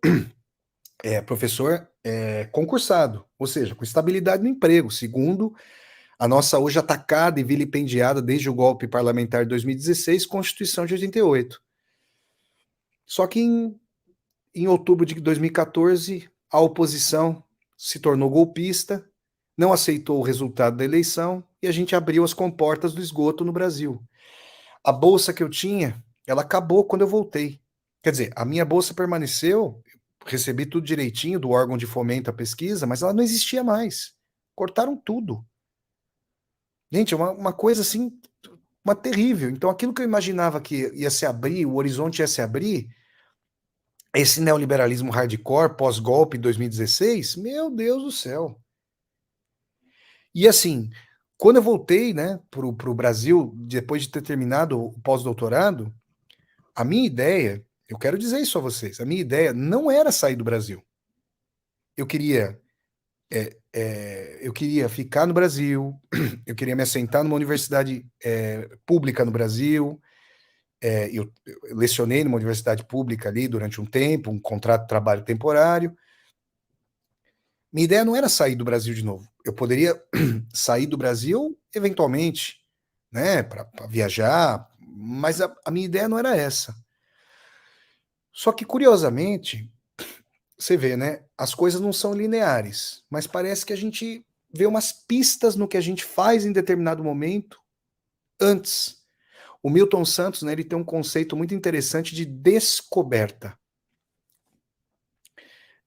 concursado, ou seja, com estabilidade no emprego, segundo a nossa hoje atacada e vilipendiada desde o golpe parlamentar de 2016, Constituição de 88. Só que em outubro de 2014, a oposição se tornou golpista, não aceitou o resultado da eleição e a gente abriu as comportas do esgoto no Brasil. A bolsa que eu tinha, ela acabou quando eu voltei. Quer dizer, a minha bolsa permaneceu, recebi tudo direitinho do órgão de fomento à pesquisa, mas ela não existia mais. Cortaram tudo. Gente, é uma coisa assim, uma terrível. Então, aquilo que eu imaginava que ia se abrir, o horizonte ia se abrir, esse neoliberalismo hardcore, pós-golpe 2016, meu Deus do céu. E assim, quando eu voltei, né, pro Brasil, depois de ter terminado o pós-doutorado, a minha ideia, eu quero dizer isso a vocês, a minha ideia não era sair do Brasil. Eu queria, eu queria ficar no Brasil, eu queria me assentar numa universidade pública no Brasil. Eu lecionei numa universidade pública ali durante um tempo, um contrato de trabalho temporário. Minha ideia não era sair do Brasil de novo. Eu poderia sair do Brasil eventualmente, né, para viajar, mas a minha ideia não era essa. Só que, curiosamente, você vê, né, as coisas não são lineares, mas parece que a gente vê umas pistas no que a gente faz em determinado momento antes. O Milton Santos, né, ele tem um conceito muito interessante de descoberta.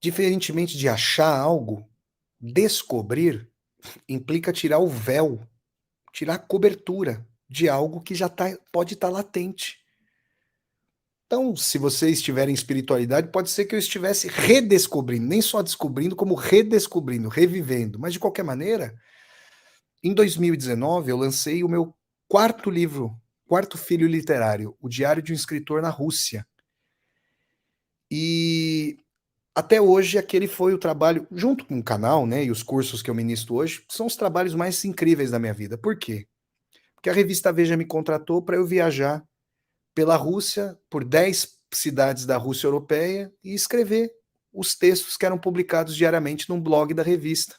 Diferentemente de achar algo, descobrir implica tirar o véu, tirar a cobertura de algo que já pode estar latente. Então, se você estiver em espiritualidade, pode ser que eu estivesse redescobrindo, nem só descobrindo, como redescobrindo, revivendo. Mas, de qualquer maneira, em 2019, eu lancei o meu quarto livro, quarto filho literário, O Diário de um Escritor na Rússia. E até hoje, aquele foi o trabalho, junto com o canal, né, e os cursos que eu ministro hoje, são os trabalhos mais incríveis da minha vida. Por quê? Porque a revista Veja me contratou para eu viajar pela Rússia, por 10 cidades da Rússia europeia, e escrever os textos que eram publicados diariamente num blog da revista.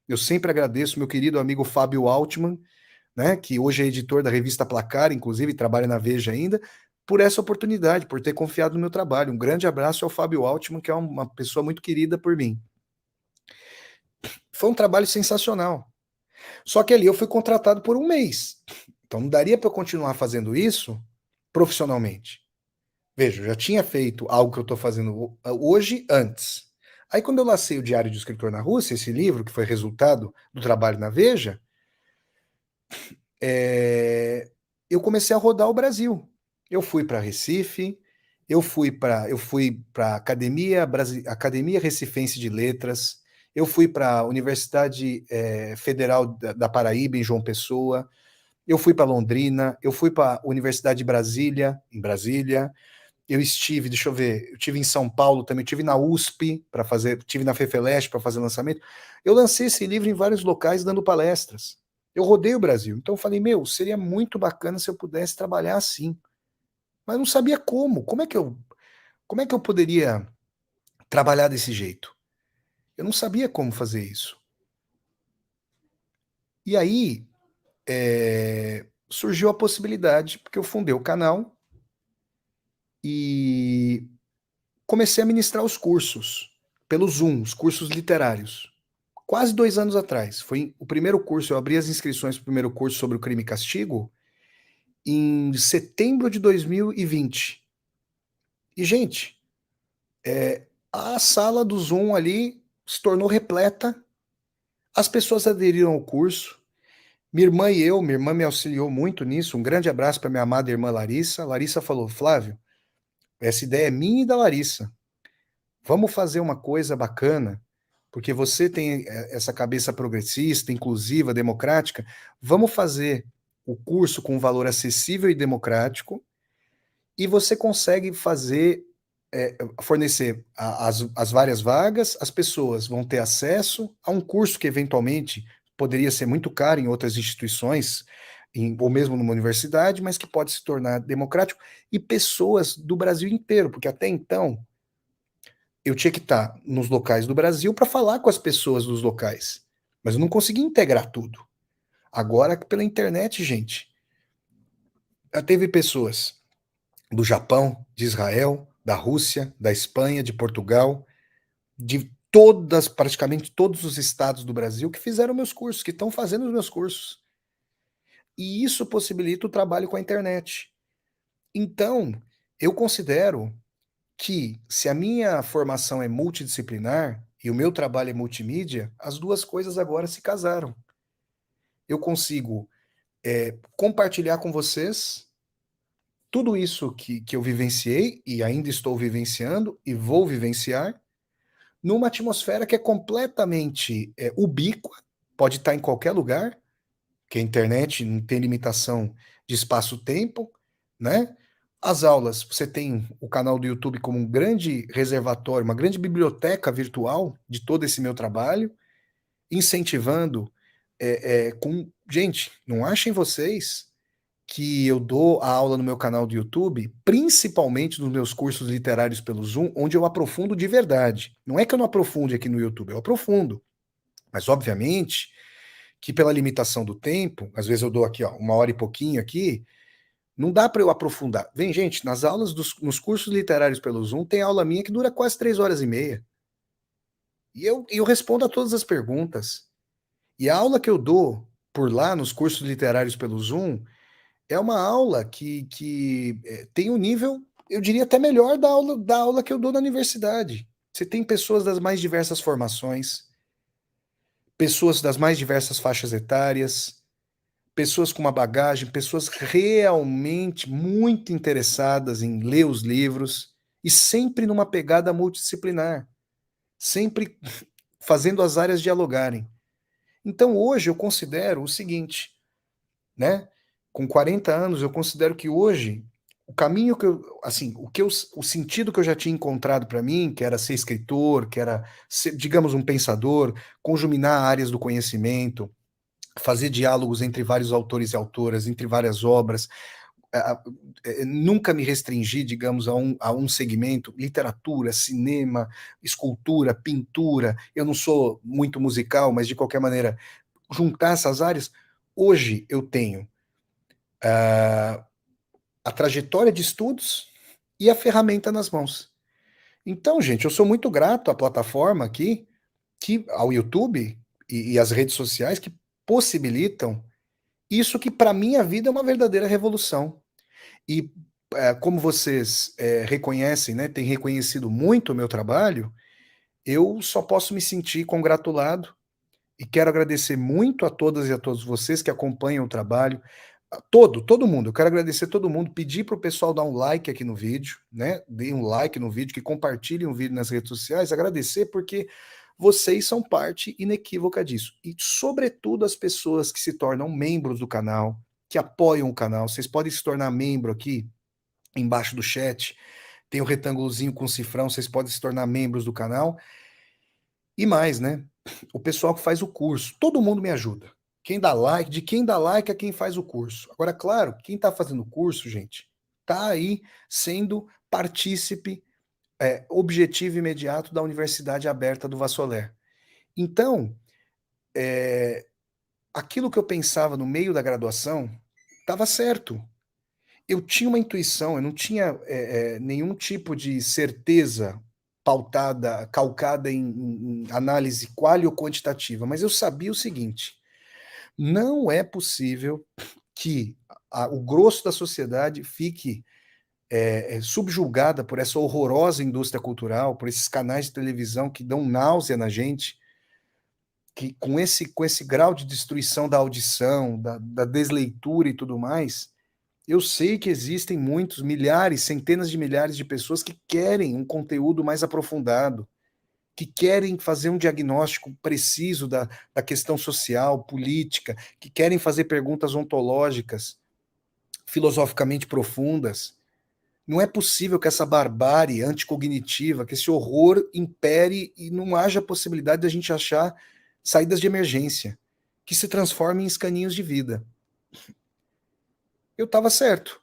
Eu sempre agradeço meu querido amigo Fábio Altman, né, que hoje é editor da revista Placar, inclusive trabalha na Veja ainda, por essa oportunidade, por ter confiado no meu trabalho. Um grande abraço ao Fábio Altman, que é uma pessoa muito querida por mim. Foi um trabalho sensacional. Só que ali eu fui contratado por um mês. Então não daria para eu continuar fazendo isso profissionalmente. Veja, eu já tinha feito algo que eu estou fazendo hoje antes. Aí quando eu lancei o Diário de Escritor na Rússia, esse livro, que foi resultado do trabalho na Veja, eu comecei a rodar o Brasil. Eu fui para Recife, eu fui para Academia Recifense de Letras, eu fui para a Universidade Federal da Paraíba, em João Pessoa, Eu fui para Londrina, eu fui para a Universidade de Brasília, em Brasília. Eu estive, deixa eu ver, eu estive em São Paulo também, estive na USP para fazer, estive na FEFELESH para fazer lançamento. Eu lancei esse livro em vários locais dando palestras. Eu rodei o Brasil. Então eu falei, meu, seria muito bacana se eu pudesse trabalhar assim. Mas não sabia como. Como é que eu poderia trabalhar desse jeito? Eu não sabia como fazer isso. E aí surgiu a possibilidade, porque eu fundei o canal e comecei a ministrar os cursos pelo Zoom, os cursos literários. Quase 2 anos atrás. Foi o primeiro curso, eu abri as inscrições para o primeiro curso sobre o crime e castigo em setembro de 2020. E, gente, a sala do Zoom ali se tornou repleta, as pessoas aderiram ao curso. Minha irmã me auxiliou muito nisso. Um grande abraço para minha amada irmã Larissa. Larissa falou: Flávio, essa ideia é minha e da Larissa. Vamos fazer uma coisa bacana, porque você tem essa cabeça progressista, inclusiva, democrática. Vamos fazer o curso com um valor acessível e democrático, e você consegue fazer, fornecer as várias vagas, as pessoas vão ter acesso a um curso que eventualmente poderia ser muito caro em outras instituições, ou mesmo numa universidade, mas que pode se tornar democrático, e pessoas do Brasil inteiro, porque até então eu tinha que estar nos locais do Brasil para falar com as pessoas dos locais. Mas eu não conseguia integrar tudo. Agora, pela internet, gente, já teve pessoas do Japão, de Israel, da Rússia, da Espanha, de Portugal, de todas, praticamente todos os estados do Brasil que fizeram meus cursos, que estão fazendo os meus cursos. E isso possibilita o trabalho com a internet. Então, eu considero que se a minha formação é multidisciplinar e o meu trabalho é multimídia, as duas coisas agora se casaram. Eu consigo compartilhar com vocês tudo isso que eu vivenciei e ainda estou vivenciando e vou vivenciar numa atmosfera que é completamente ubíqua, pode estar em qualquer lugar, que a internet não tem limitação de espaço-tempo, né? As aulas, você tem o canal do YouTube como um grande reservatório, uma grande biblioteca virtual de todo esse meu trabalho, incentivando Gente, não achem vocês que eu dou a aula no meu canal do YouTube, principalmente nos meus cursos literários pelo Zoom, onde eu aprofundo de verdade. Não é que eu não aprofunde aqui no YouTube, eu aprofundo. Mas, obviamente, que pela limitação do tempo, às vezes eu dou aqui, ó, 1 hora e pouquinho aqui, não dá para eu aprofundar. Vem, gente, nas aulas nos cursos literários pelo Zoom, tem aula minha que dura quase 3 horas e meia. E eu respondo a todas as perguntas. E a aula que eu dou por lá, nos cursos literários pelo Zoom, é uma aula que tem um nível, eu diria até melhor da aula que eu dou na universidade. Você tem pessoas das mais diversas formações, pessoas das mais diversas faixas etárias, pessoas com uma bagagem, pessoas realmente muito interessadas em ler os livros e sempre numa pegada multidisciplinar, sempre fazendo as áreas dialogarem. Então hoje eu considero o seguinte, né? Com 40 anos, eu considero que hoje o caminho que eu, assim, o sentido que eu já tinha encontrado para mim, que era ser escritor, que era ser, digamos, um pensador, conjuminar áreas do conhecimento, fazer diálogos entre vários autores e autoras, entre várias obras, nunca me restringir, digamos, a um segmento, literatura, cinema, escultura, pintura. Eu não sou muito musical, mas de qualquer maneira, juntar essas áreas. Hoje eu tenho a trajetória de estudos e a ferramenta nas mãos. Então, gente, eu sou muito grato à plataforma aqui, ao YouTube e às redes sociais que possibilitam isso que para minha vida é uma verdadeira revolução. E como vocês reconhecem, né, têm reconhecido muito o meu trabalho, eu só posso me sentir congratulado e quero agradecer muito a todas e a todos vocês que acompanham o trabalho, todo mundo. Eu quero agradecer todo mundo, pedir para o pessoal dar um like aqui no vídeo, né? Deem um like no vídeo, que compartilhem o vídeo nas redes sociais, agradecer porque vocês são parte inequívoca disso. E, sobretudo, as pessoas que se tornam membros do canal, que apoiam o canal. Vocês podem se tornar membro aqui, embaixo do chat. Tem o retângulozinho com cifrão, vocês podem se tornar membros do canal. E mais, né? O pessoal que faz o curso, todo mundo me ajuda. Quem dá like, de quem dá like a quem faz o curso. Agora, claro, quem está fazendo o curso, gente, tá aí sendo partícipe objetivo imediato da Universidade Aberta do Vassoler. Então, aquilo que eu pensava no meio da graduação estava certo. Eu tinha uma intuição, eu não tinha nenhum tipo de certeza pautada, calcada em análise qual ou quantitativa, mas eu sabia o seguinte: não é possível que o grosso da sociedade fique subjugada por essa horrorosa indústria cultural, por esses canais de televisão que dão náusea na gente, que com esse grau de destruição da audição, da desleitura e tudo mais. Eu sei que existem muitos, milhares, centenas de milhares de pessoas que querem um conteúdo mais aprofundado, que querem fazer um diagnóstico preciso da questão social, política, que querem fazer perguntas ontológicas, filosoficamente profundas. Não é possível que essa barbárie anticognitiva, que esse horror impere e não haja possibilidade de a gente achar saídas de emergência, que se transformem em escaninhos de vida. Eu estava certo.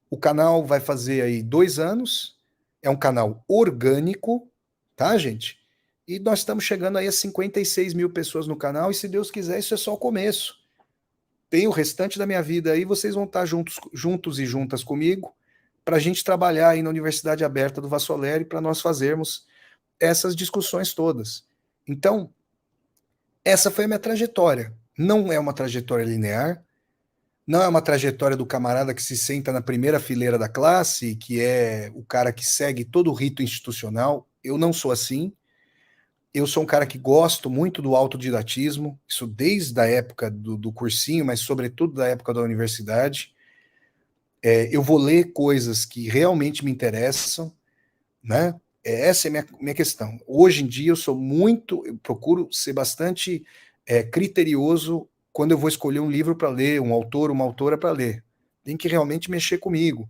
O canal vai fazer aí 2 anos, é um canal orgânico, tá, gente? E nós estamos chegando aí a 56 mil pessoas no canal, e se Deus quiser, isso é só o começo. Tem o restante da minha vida aí, vocês vão estar juntos e juntas comigo, para a gente trabalhar aí na Universidade Aberta do Vassoler, para nós fazermos essas discussões todas. Então, essa foi a minha trajetória. Não é uma trajetória linear, não é uma trajetória do camarada que se senta na primeira fileira da classe, que é o cara que segue todo o rito institucional. Eu não sou assim. Eu sou um cara que gosto muito do autodidatismo, isso desde a época do cursinho, mas sobretudo da época da universidade. Eu vou ler coisas que realmente me interessam, né? Essa é a minha questão. Hoje em dia eu procuro ser bastante criterioso quando eu vou escolher um livro para ler, um autor, uma autora para ler. Tem que realmente mexer comigo.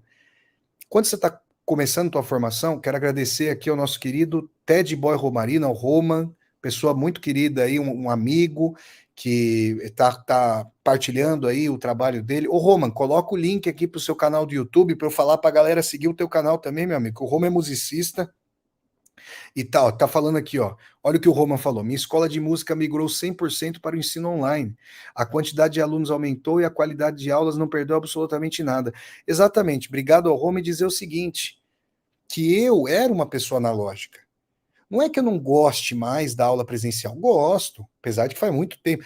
Quando você está começando a tua formação, quero agradecer aqui ao nosso querido Ted Boy Romarino, ao Roman, pessoa muito querida aí, um amigo que está partilhando aí o trabalho dele. Ô Roman, coloca o link aqui para o seu canal do YouTube para eu falar para a galera seguir o teu canal também, meu amigo. O Roman é musicista e tal. Tá falando aqui, ó. Olha o que o Roman falou. Minha escola de música migrou 100% para o ensino online. A quantidade de alunos aumentou e a qualidade de aulas não perdeu absolutamente nada. Exatamente. Obrigado ao Roman dizer o seguinte, que eu era uma pessoa analógica. Não é que eu não goste mais da aula presencial. Gosto, apesar de que faz muito tempo.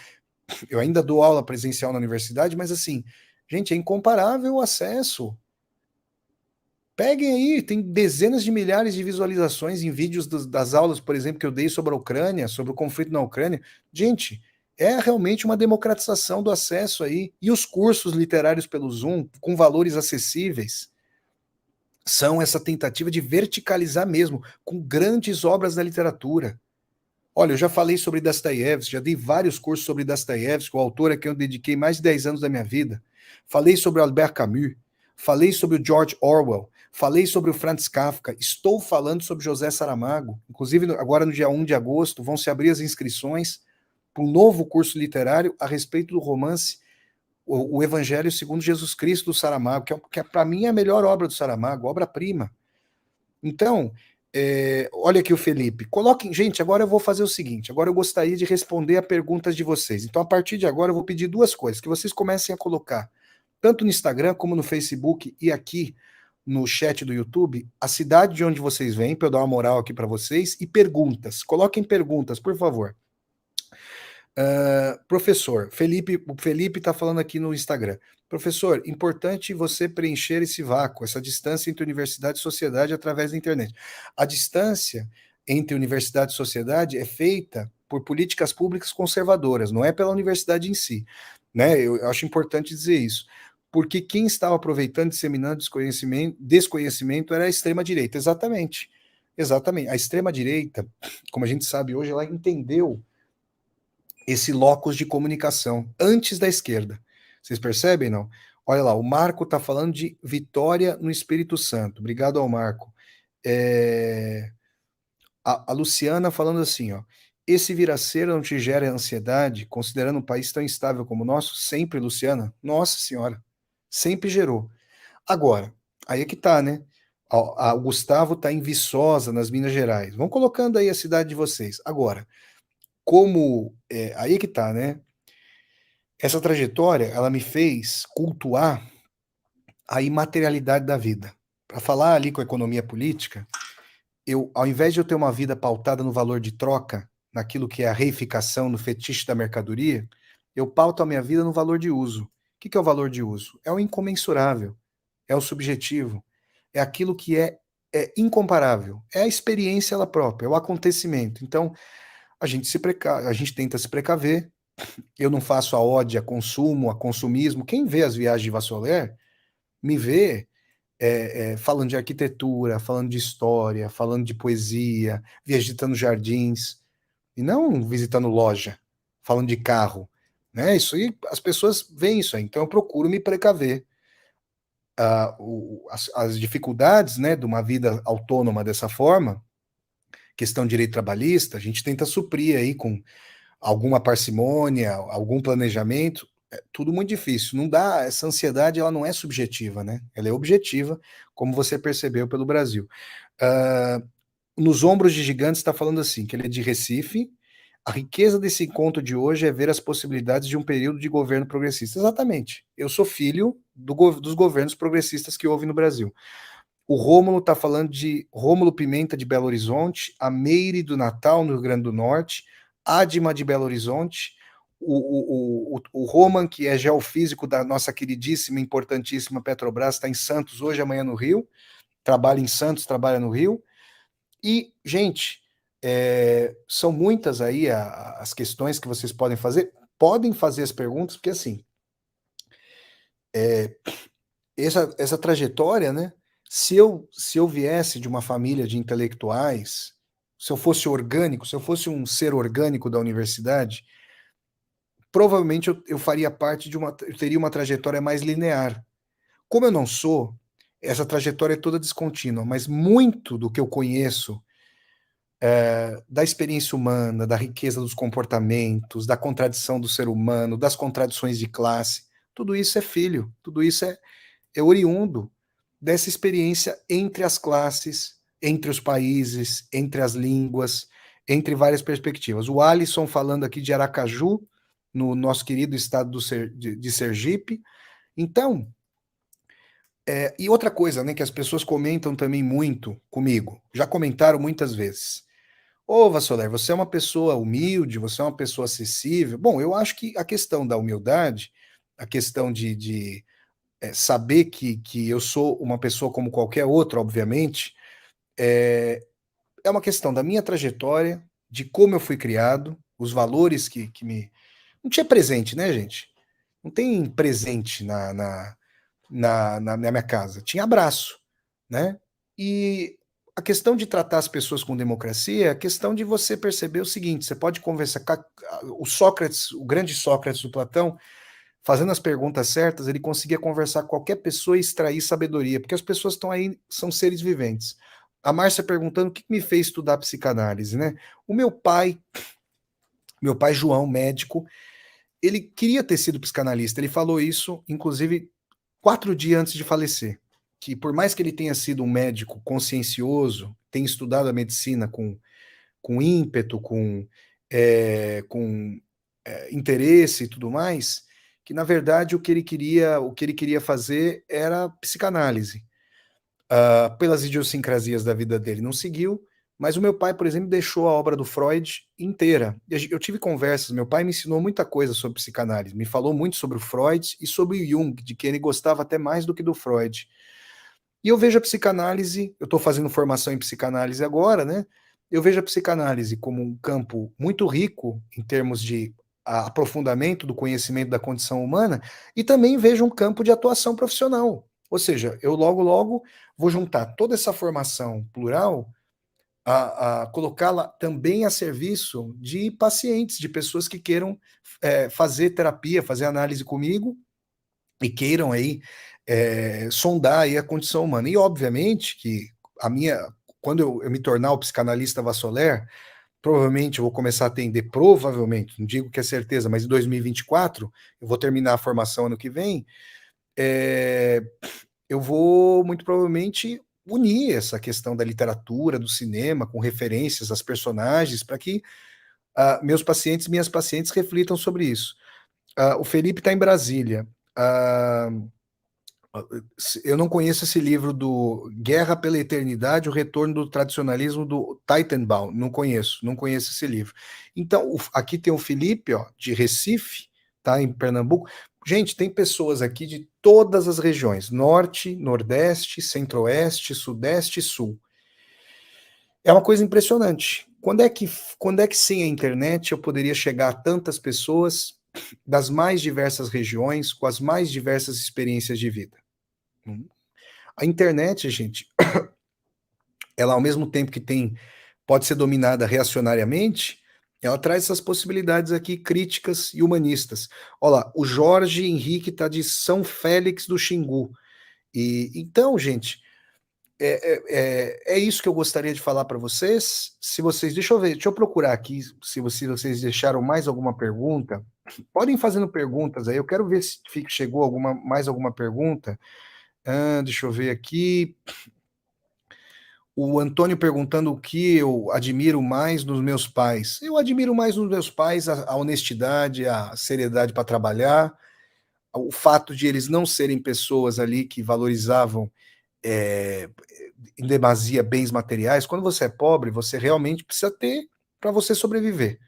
Eu ainda dou aula presencial na universidade, mas assim, gente, é incomparável o acesso. Peguem aí, tem dezenas de milhares de visualizações em vídeos das aulas, por exemplo, que eu dei sobre a Ucrânia, sobre o conflito na Ucrânia. Gente, é realmente uma democratização do acesso aí. E os cursos literários pelo Zoom, com valores acessíveis, são essa tentativa de verticalizar mesmo, com grandes obras da literatura. Olha, eu já falei sobre Dostoiévski, já dei vários cursos sobre Dostoiévski, o autor a quem eu dediquei mais de 10 anos da minha vida. Falei sobre o Albert Camus, falei sobre o George Orwell, falei sobre o Franz Kafka, estou falando sobre José Saramago. Inclusive, agora no dia 1 de agosto, vão se abrir as inscrições para um novo curso literário a respeito do romance O Evangelho segundo Jesus Cristo do Saramago, que para mim é a melhor obra do Saramago, obra-prima. Então, olha aqui o Felipe. Coloquem, gente, agora eu vou fazer o seguinte, agora eu gostaria de responder a perguntas de vocês. Então, a partir de agora, eu vou pedir 2 coisas, que vocês comecem a colocar, tanto no Instagram como no Facebook e aqui no chat do YouTube, a cidade de onde vocês vêm, para eu dar uma moral aqui para vocês, e perguntas. Coloquem perguntas, por favor. Professor, o Felipe está falando aqui no Instagram. Professor, importante você preencher esse vácuo, essa distância entre universidade e sociedade através da internet. A distância entre universidade e sociedade é feita por políticas públicas conservadoras, não é pela universidade em si. Né? Eu acho importante dizer isso. Porque quem estava aproveitando, disseminando desconhecimento era a extrema-direita. Exatamente. Exatamente. A extrema-direita, como a gente sabe hoje, ela entendeu esse locus de comunicação antes da esquerda. Vocês percebem, não? Olha lá, o Marco está falando de vitória no Espírito Santo. Obrigado ao Marco. É, a Luciana falando assim, ó. Esse viraceiro não te gera ansiedade, considerando um país tão instável como o nosso? Sempre, Luciana. Nossa Senhora. Sempre gerou. Agora, aí é que tá, né? O Gustavo tá em Viçosa, nas Minas Gerais. Vão colocando aí a cidade de vocês. Agora, aí é que tá, né? Essa trajetória, ela me fez cultuar a imaterialidade da vida. Para falar ali com a economia política, ao invés de eu ter uma vida pautada no valor de troca, naquilo que é a reificação, no fetiche da mercadoria, eu pauto a minha vida no valor de uso. O que é o valor de uso? É o incomensurável, é o subjetivo, é aquilo que é incomparável, é a experiência ela própria, é o acontecimento. Então, a gente tenta se precaver. Eu não faço a ode a consumo, a consumismo. Quem vê as viagens de Vassoler, me vê falando de arquitetura, falando de história, falando de poesia, visitando jardins, e não visitando loja, falando de carro. Né? Isso aí, as pessoas veem isso aí, então eu procuro me precaver. As dificuldades, né, de uma vida autônoma dessa forma, questão de direito trabalhista, a gente tenta suprir aí com alguma parcimônia, algum planejamento, é tudo muito difícil. Não dá, essa ansiedade ela não é subjetiva, né? Ela é objetiva, como você percebeu pelo Brasil. Uh, nos ombros de gigantes está falando assim, que ele é de Recife. A riqueza desse encontro de hoje é ver as possibilidades de um período de governo progressista. Exatamente. Eu sou filho dos governos progressistas que houve no Brasil. O Rômulo está falando de Rômulo Pimenta de Belo Horizonte, a Meire do Natal, no Rio Grande do Norte, Adma de Belo Horizonte, o Roman, que é geofísico da nossa queridíssima, importantíssima Petrobras, está em Santos hoje, amanhã no Rio, trabalha em Santos, trabalha no Rio. E, gente, são muitas aí as questões que vocês podem fazer as perguntas, porque assim, essa trajetória, né? Se eu viesse de uma família de intelectuais, se eu fosse orgânico, se eu fosse um ser orgânico da universidade, provavelmente eu faria parte eu teria uma trajetória mais linear. Como eu não sou, essa trajetória é toda descontínua, mas muito do que eu conheço da experiência humana, da riqueza dos comportamentos, da contradição do ser humano, das contradições de classe, tudo isso é filho, tudo isso é oriundo dessa experiência entre as classes, entre os países, entre as línguas, entre várias perspectivas. O Alisson falando aqui de Aracaju, no nosso querido estado de Sergipe. Então, e outra coisa, né, que as pessoas comentam também muito comigo, já comentaram muitas vezes. Ô, Vassoler, você é uma pessoa humilde, você é uma pessoa acessível. Bom, eu acho que a questão da humildade, a questão de saber que eu sou uma pessoa como qualquer outra, obviamente, é uma questão da minha trajetória, de como eu fui criado, os valores que me. Não tinha presente, né, gente? Não tem presente na minha casa. Tinha abraço, né? E a questão de tratar as pessoas com democracia é a questão de você perceber o seguinte: você pode conversar com o Sócrates, o grande Sócrates do Platão, fazendo as perguntas certas, ele conseguia conversar com qualquer pessoa e extrair sabedoria, porque as pessoas estão aí, são seres viventes. A Márcia perguntando o que me fez estudar psicanálise, né? O meu pai João, médico, ele queria ter sido psicanalista. Ele falou isso, inclusive, 4 dias antes de falecer. Que por mais que ele tenha sido um médico consciencioso, tenha estudado a medicina com ímpeto, com interesse e tudo mais, que na verdade o que ele queria fazer era psicanálise. Pelas idiosincrasias da vida dele não seguiu, mas o meu pai, por exemplo, deixou a obra do Freud inteira. Eu tive conversas, meu pai me ensinou muita coisa sobre psicanálise, me falou muito sobre o Freud e sobre o Jung, de que ele gostava até mais do que do Freud. E eu vejo a psicanálise, eu estou fazendo formação em psicanálise agora, né? Eu vejo a psicanálise como um campo muito rico em termos de aprofundamento do conhecimento da condição humana e também vejo um campo de atuação profissional. Ou seja, eu logo, logo vou juntar toda essa formação plural a colocá-la também a serviço de pacientes, de pessoas que queiram fazer terapia, fazer análise comigo, e queiram aí sondar aí a condição humana. E obviamente que a minha, quando eu me tornar o psicanalista Vassoler, provavelmente eu vou começar a atender, provavelmente, não digo que é certeza, mas em 2024, eu vou terminar a formação ano que vem, é, eu vou muito provavelmente unir essa questão da literatura, do cinema, com referências às personagens, para que meus pacientes, minhas pacientes reflitam sobre isso. O Felipe está em Brasília. Eu não conheço esse livro do Guerra pela Eternidade, o Retorno do Tradicionalismo do Teitelbaum. Não conheço esse livro. Então, aqui tem o Felipe, ó, de Recife, tá, em Pernambuco. Gente, tem pessoas aqui de todas as regiões: Norte, Nordeste, Centro-Oeste, Sudeste e Sul. É uma coisa impressionante. Quando é que sem a internet eu poderia chegar a tantas pessoas das mais diversas regiões, com as mais diversas experiências de vida? A internet, gente, ela ao mesmo tempo que pode ser dominada reacionariamente, ela traz essas possibilidades aqui críticas e humanistas. Olha lá, o Jorge Henrique está de São Félix do Xingu. E então, gente, é isso que eu gostaria de falar para vocês. Se vocês, deixa eu procurar aqui se vocês deixaram mais alguma pergunta. Podem ir fazendo perguntas aí. Eu quero ver se chegou mais alguma pergunta. Deixa eu ver aqui. O Antônio perguntando o que eu admiro mais nos meus pais. Eu admiro mais nos meus pais a honestidade, a seriedade para trabalhar, o fato de eles não serem pessoas ali que valorizavam é, em demasia bens materiais. Quando você é pobre, você realmente precisa ter para você sobreviver.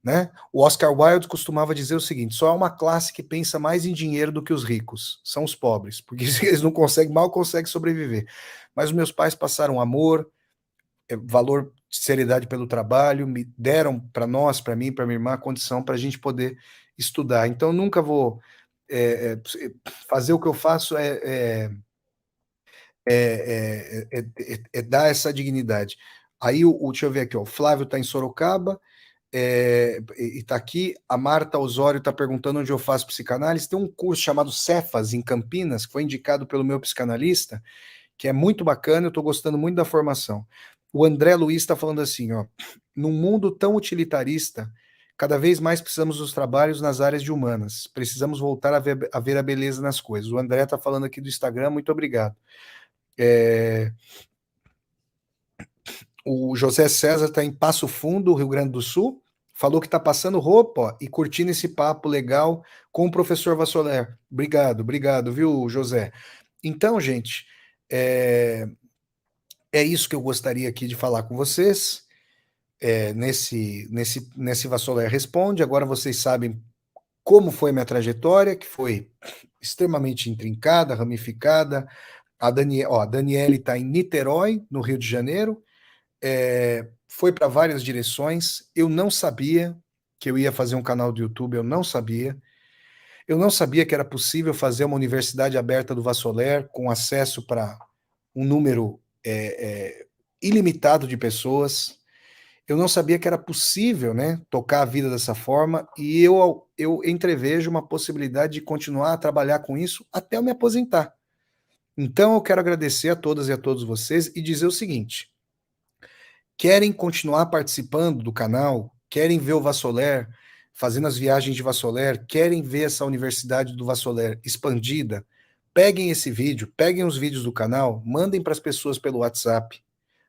Né? O Oscar Wilde costumava dizer o seguinte: só há uma classe que pensa mais em dinheiro do que os ricos, são os pobres, porque eles não conseguem, mal conseguem sobreviver. Mas os meus pais passaram amor, valor, seriedade pelo trabalho, me deram para nós, para mim, para minha irmã, a condição para a gente poder estudar. Então, nunca vou fazer o que eu faço dar essa dignidade. Aí, deixa eu ver aqui, ó, o Flávio está em Sorocaba, e está aqui. A Marta Osório está perguntando onde eu faço psicanálise. Tem um curso chamado Cefas, em Campinas, que foi indicado pelo meu psicanalista, que é muito bacana, eu estou gostando muito da formação. O André Luiz está falando assim, ó, num mundo tão utilitarista, cada vez mais precisamos dos trabalhos nas áreas de humanas, precisamos voltar a ver a beleza nas coisas. O André está falando aqui do Instagram, muito obrigado. O José César está em Passo Fundo, Rio Grande do Sul, falou que está passando roupa ó, e curtindo esse papo legal com o professor Vassoler. Obrigado, viu, José? Então, gente, é isso que eu gostaria aqui de falar com vocês. Nesse Vassoler Responde. Agora vocês sabem como foi minha trajetória, que foi extremamente intrincada, ramificada. A Daniele está em Niterói, no Rio de Janeiro. Foi para várias direções. Eu não sabia que eu ia fazer um canal do YouTube, eu não sabia. Eu não sabia que era possível fazer uma universidade aberta do Vassoler com acesso para um número ilimitado de pessoas. Eu não sabia que era possível, né, tocar a vida dessa forma, e eu entrevejo uma possibilidade de continuar a trabalhar com isso até eu me aposentar. Então eu quero agradecer a todas e a todos vocês e dizer o seguinte: querem continuar participando do canal, querem ver o Vassoler fazendo as viagens de Vassoler, querem ver essa universidade do Vassoler expandida, peguem esse vídeo, peguem os vídeos do canal, mandem para as pessoas pelo WhatsApp,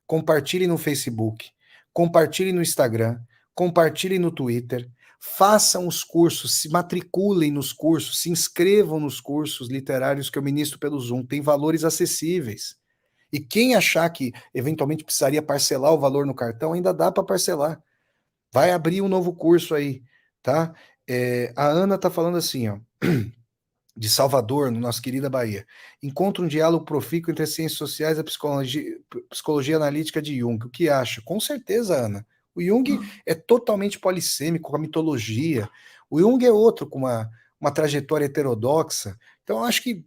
compartilhem no Facebook, compartilhem no Instagram, compartilhem no Twitter, façam os cursos, se matriculem nos cursos, se inscrevam nos cursos literários que eu ministro pelo Zoom, tem valores acessíveis. E quem achar que eventualmente precisaria parcelar o valor no cartão, ainda dá para parcelar. Vai abrir um novo curso aí, tá? A Ana tá falando assim, ó, de Salvador, no nossa querida Bahia. Encontra um diálogo profícuo entre as ciências sociais e a psicologia analítica de Jung. O que acha? Com certeza, Ana. O Jung é totalmente polissêmico com a mitologia. O Jung é outro com uma trajetória heterodoxa. Então, eu acho que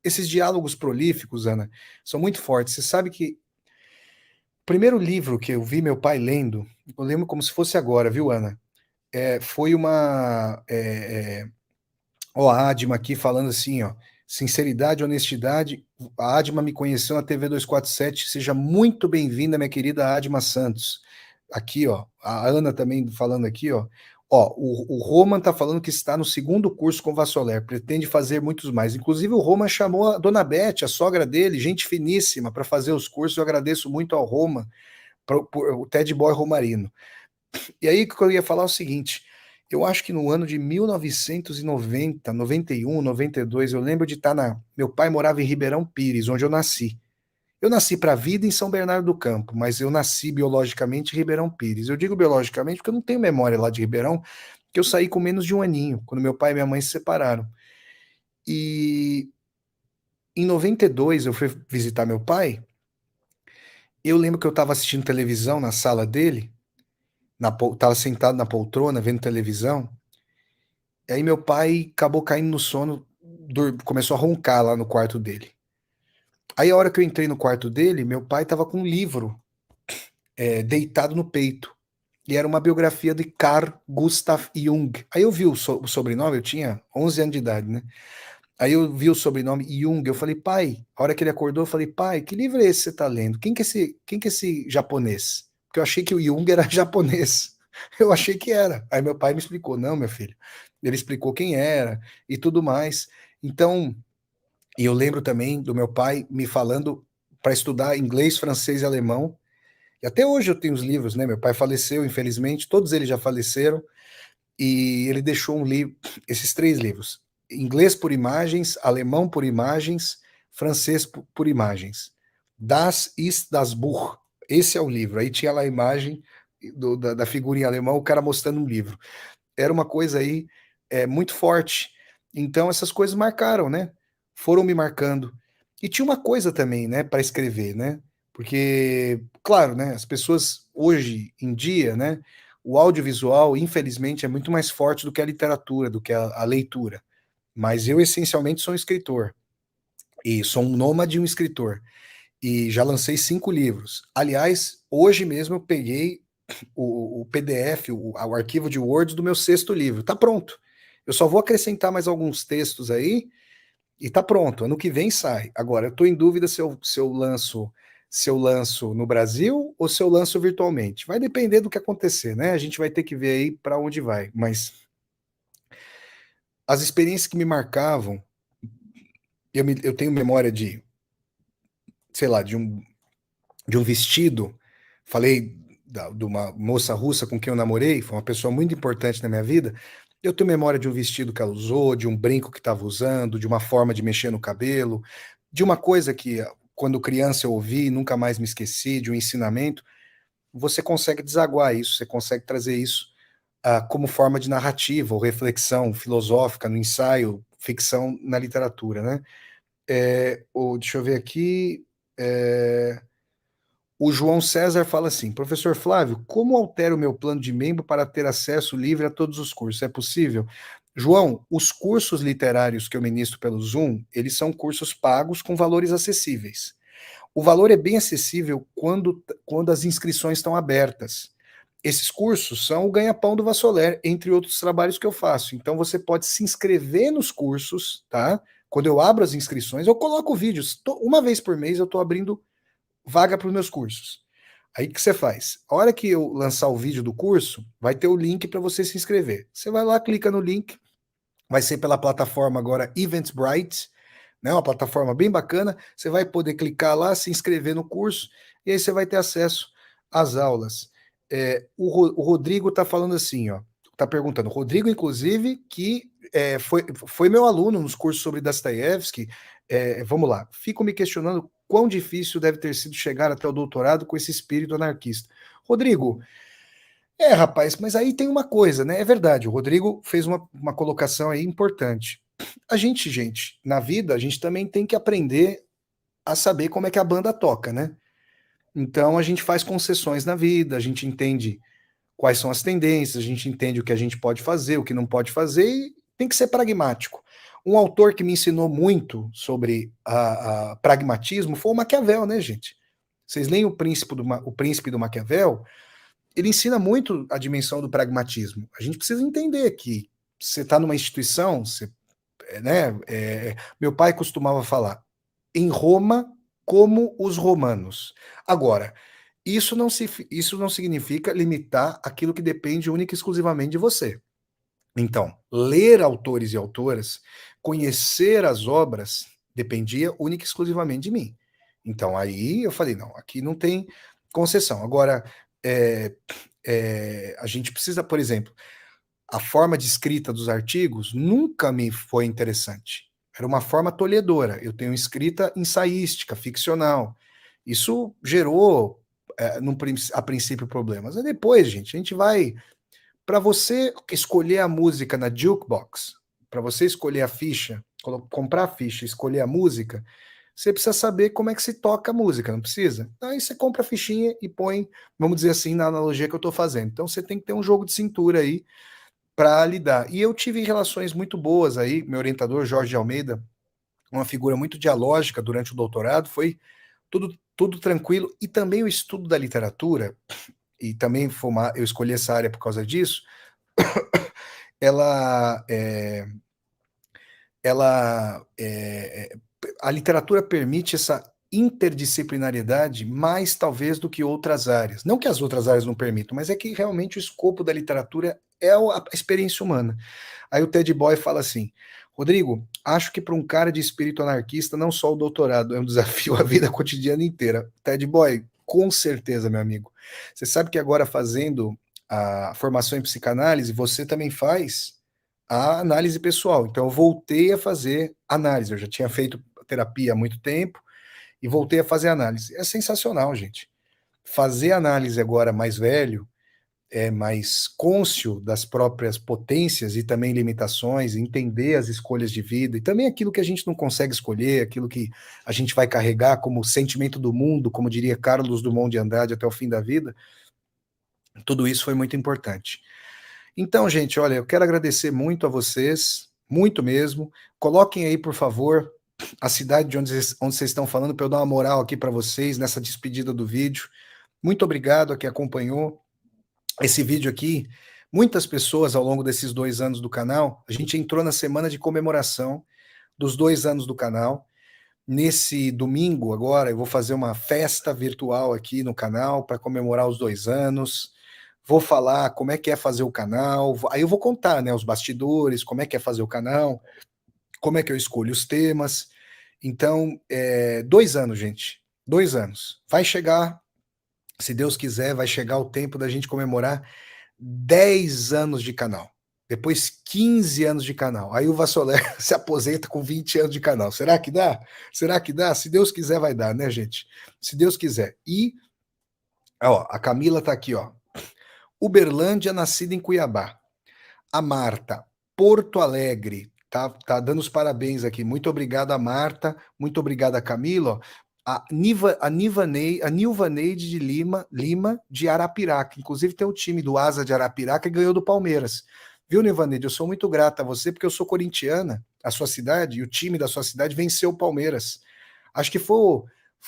esses diálogos prolíficos, Ana, são muito fortes. Você sabe que o primeiro livro que eu vi meu pai lendo, eu lembro como se fosse agora, viu, Ana? Foi uma. Ó, a Adma aqui falando assim, ó. Sinceridade, honestidade. A Adma me conheceu na TV 247. Seja muito bem-vinda, minha querida Adma Santos. Aqui, ó. A Ana também falando aqui, ó. Ó, o Roman tá falando que está no segundo curso com Vassoler, pretende fazer muitos mais. Inclusive, o Roman chamou a dona Beth, a sogra dele, gente finíssima, para fazer os cursos. Eu agradeço muito ao Roman, por o Ted Boy Romarino. E aí que eu ia falar é o seguinte, eu acho que no ano de 1990, 91, 92, eu lembro de estar na... Meu pai morava em Ribeirão Pires, onde eu nasci. Eu nasci para a vida em São Bernardo do Campo, mas eu nasci biologicamente em Ribeirão Pires. Eu digo biologicamente porque eu não tenho memória lá de Ribeirão, que eu saí com menos de um aninho, quando meu pai e minha mãe se separaram. E em 92 eu fui visitar meu pai, eu lembro que eu estava assistindo televisão na sala dele, estava sentado na poltrona vendo televisão. E aí meu pai acabou caindo no sono, começou a roncar lá no quarto dele. Aí a hora que eu entrei no quarto dele, meu pai estava com um livro deitado no peito. E era uma biografia de Carl Gustav Jung. Aí eu vi o sobrenome, eu tinha 11 anos de idade, né? Aí eu vi o sobrenome Jung, eu falei, pai, a hora que ele acordou, eu falei, pai, que livro é esse que você está lendo? Quem que é esse japonês? Porque eu achei que o Jung era japonês. Eu achei que era. Aí meu pai me explicou, não, meu filho. Ele explicou quem era e tudo mais. Então, e eu lembro também do meu pai me falando para estudar inglês, francês e alemão. E até hoje eu tenho os livros, né? Meu pai faleceu, infelizmente, todos eles já faleceram. E ele deixou um livro, esses 3 livros: inglês por imagens, alemão por imagens, francês por imagens. Das ist das Buch. Esse é o livro. Aí tinha lá a imagem da figura em alemão, o cara mostrando um livro. Era uma coisa aí muito forte. Então essas coisas marcaram, né? Foram me marcando. E tinha uma coisa também, né, para escrever, né? Porque, claro, né, as pessoas hoje em dia, né, o audiovisual, infelizmente, é muito mais forte do que a literatura, do que a leitura. Mas eu essencialmente sou um escritor e sou um nômade e um escritor. E já lancei 5 livros. Aliás, hoje mesmo eu peguei o PDF, o arquivo de Word do meu 6º livro. Tá pronto. Eu só vou acrescentar mais alguns textos aí e tá pronto. Ano que vem sai. Agora, eu tô em dúvida se eu lanço no Brasil ou se eu lanço virtualmente. Vai depender do que acontecer, né? A gente vai ter que ver aí para onde vai. Mas as experiências que me marcavam, eu tenho memória de, sei lá, de um vestido. Falei de uma moça russa com quem eu namorei, foi uma pessoa muito importante na minha vida. Eu tenho memória de um vestido que ela usou, de um brinco que estava usando, de uma forma de mexer no cabelo, de uma coisa que, quando criança, eu ouvi e nunca mais me esqueci, de um ensinamento. Você consegue desaguar isso, você consegue trazer isso como forma de narrativa ou reflexão filosófica no ensaio, ficção na literatura, né? Deixa eu ver aqui. O João César fala assim: professor Flávio, como altero o meu plano de membro para ter acesso livre a todos os cursos? É possível? João, os cursos literários que eu ministro pelo Zoom, eles são cursos pagos com valores acessíveis. O valor é bem acessível quando as inscrições estão abertas. Esses cursos são o ganha-pão do Vassoler, entre outros trabalhos que eu faço. Então você pode se inscrever nos cursos, tá? Quando eu abro as inscrições, eu coloco vídeos. Uma vez por mês eu estou abrindo vaga para os meus cursos. Aí o que você faz? A hora que eu lançar o vídeo do curso, vai ter o link para você se inscrever. Você vai lá, clica no link, vai ser pela plataforma agora Eventbrite, né? Uma plataforma bem bacana. Você vai poder clicar lá, se inscrever no curso, e aí você vai ter acesso às aulas. O Rodrigo está falando assim, ó, está perguntando. Rodrigo, inclusive, que foi meu aluno nos cursos sobre Dostoiévski. Vamos lá, fico me questionando quão difícil deve ter sido chegar até o doutorado com esse espírito anarquista. Rodrigo, rapaz, mas aí tem uma coisa, né? É verdade, o Rodrigo fez uma colocação aí importante. Gente, na vida, a gente também tem que aprender a saber como é que a banda toca, né? Então a gente faz concessões na vida, a gente entende quais são as tendências, a gente entende o que a gente pode fazer, o que não pode fazer, e tem que ser pragmático. Um autor que me ensinou muito sobre a pragmatismo foi o Maquiavel, né, gente? Vocês leem o Príncipe do Maquiavel, ele ensina muito a dimensão do pragmatismo. A gente precisa entender que você está numa instituição, você né? Meu pai costumava falar, em Roma como os romanos. Agora, isso não significa limitar aquilo que depende única e exclusivamente de você. Então, ler autores e autoras, conhecer as obras, dependia única e exclusivamente de mim. Então, aí eu falei, não, aqui não tem concessão. Agora, é, a gente precisa, por exemplo, a forma de escrita dos artigos nunca me foi interessante. Era uma forma tolhedora. Eu tenho escrita ensaística, ficcional. Isso gerou, a princípio, problemas. E depois, gente, a gente vai. Para você escolher a música na jukebox, para você escolher a ficha, comprar a ficha, escolher a música, você precisa saber como é que se toca a música, não precisa? Aí você compra a fichinha e põe, vamos dizer assim, na analogia que eu estou fazendo. Então você tem que ter um jogo de cintura aí para lidar. E eu tive relações muito boas aí, meu orientador Jorge de Almeida, uma figura muito dialógica durante o doutorado, foi tudo tranquilo. E também o estudo da literatura, e também eu escolhi essa área por causa disso, ela, é, a literatura permite essa interdisciplinaridade mais talvez do que outras áreas. Não que as outras áreas não permitam, mas é que realmente o escopo da literatura é a experiência humana. Aí o Ted Boy fala assim: Rodrigo, acho que para um cara de espírito anarquista, não só o doutorado é um desafio a vida cotidiana inteira. Ted Boy, com certeza, meu amigo. Você sabe que agora fazendo a formação em psicanálise, você também faz a análise pessoal. Então eu voltei a fazer análise. Eu já tinha feito terapia há muito tempo e voltei a fazer análise. É sensacional, gente. Fazer análise agora mais velho, mais cônscio das próprias potências e também limitações, entender as escolhas de vida e também aquilo que a gente não consegue escolher, aquilo que a gente vai carregar como sentimento do mundo, como diria Carlos Drummond de Andrade, até o fim da vida. Tudo isso foi muito importante. Então, gente, olha, eu quero agradecer muito a vocês, muito mesmo. Coloquem aí, por favor, a cidade de onde vocês estão falando, para eu dar uma moral aqui para vocês nessa despedida do vídeo. Muito obrigado a quem acompanhou esse vídeo aqui. Muitas pessoas ao longo desses 2 anos do canal, a gente entrou na semana de comemoração dos 2 anos do canal. Nesse domingo, agora, eu vou fazer uma festa virtual aqui no canal para comemorar os 2 anos. Vou falar como é que é fazer o canal. Aí eu vou contar, né, os bastidores, como é que é fazer o canal, como é que eu escolho os temas. Então, 2 anos, gente. 2 anos. Vai chegar, se Deus quiser, vai chegar o tempo da gente comemorar 10 anos de canal. Depois 15 anos de canal. Aí o Vassoler se aposenta com 20 anos de canal. Será que dá? Será que dá? Se Deus quiser, vai dar, né, gente? Se Deus quiser. E, ó, a Camila tá aqui, ó. Uberlândia, nascida em Cuiabá. A Marta, Porto Alegre. Tá dando os parabéns aqui. Muito obrigado a Marta. Muito obrigado a Camila. Ó. A Nilvaneide de Lima, de Arapiraca. Inclusive tem o time do Asa de Arapiraca que ganhou do Palmeiras. Viu, Nilvaneide? Eu sou muito grata a você, porque eu sou corintiana, a sua cidade, e o time da sua cidade venceu o Palmeiras. Acho que foi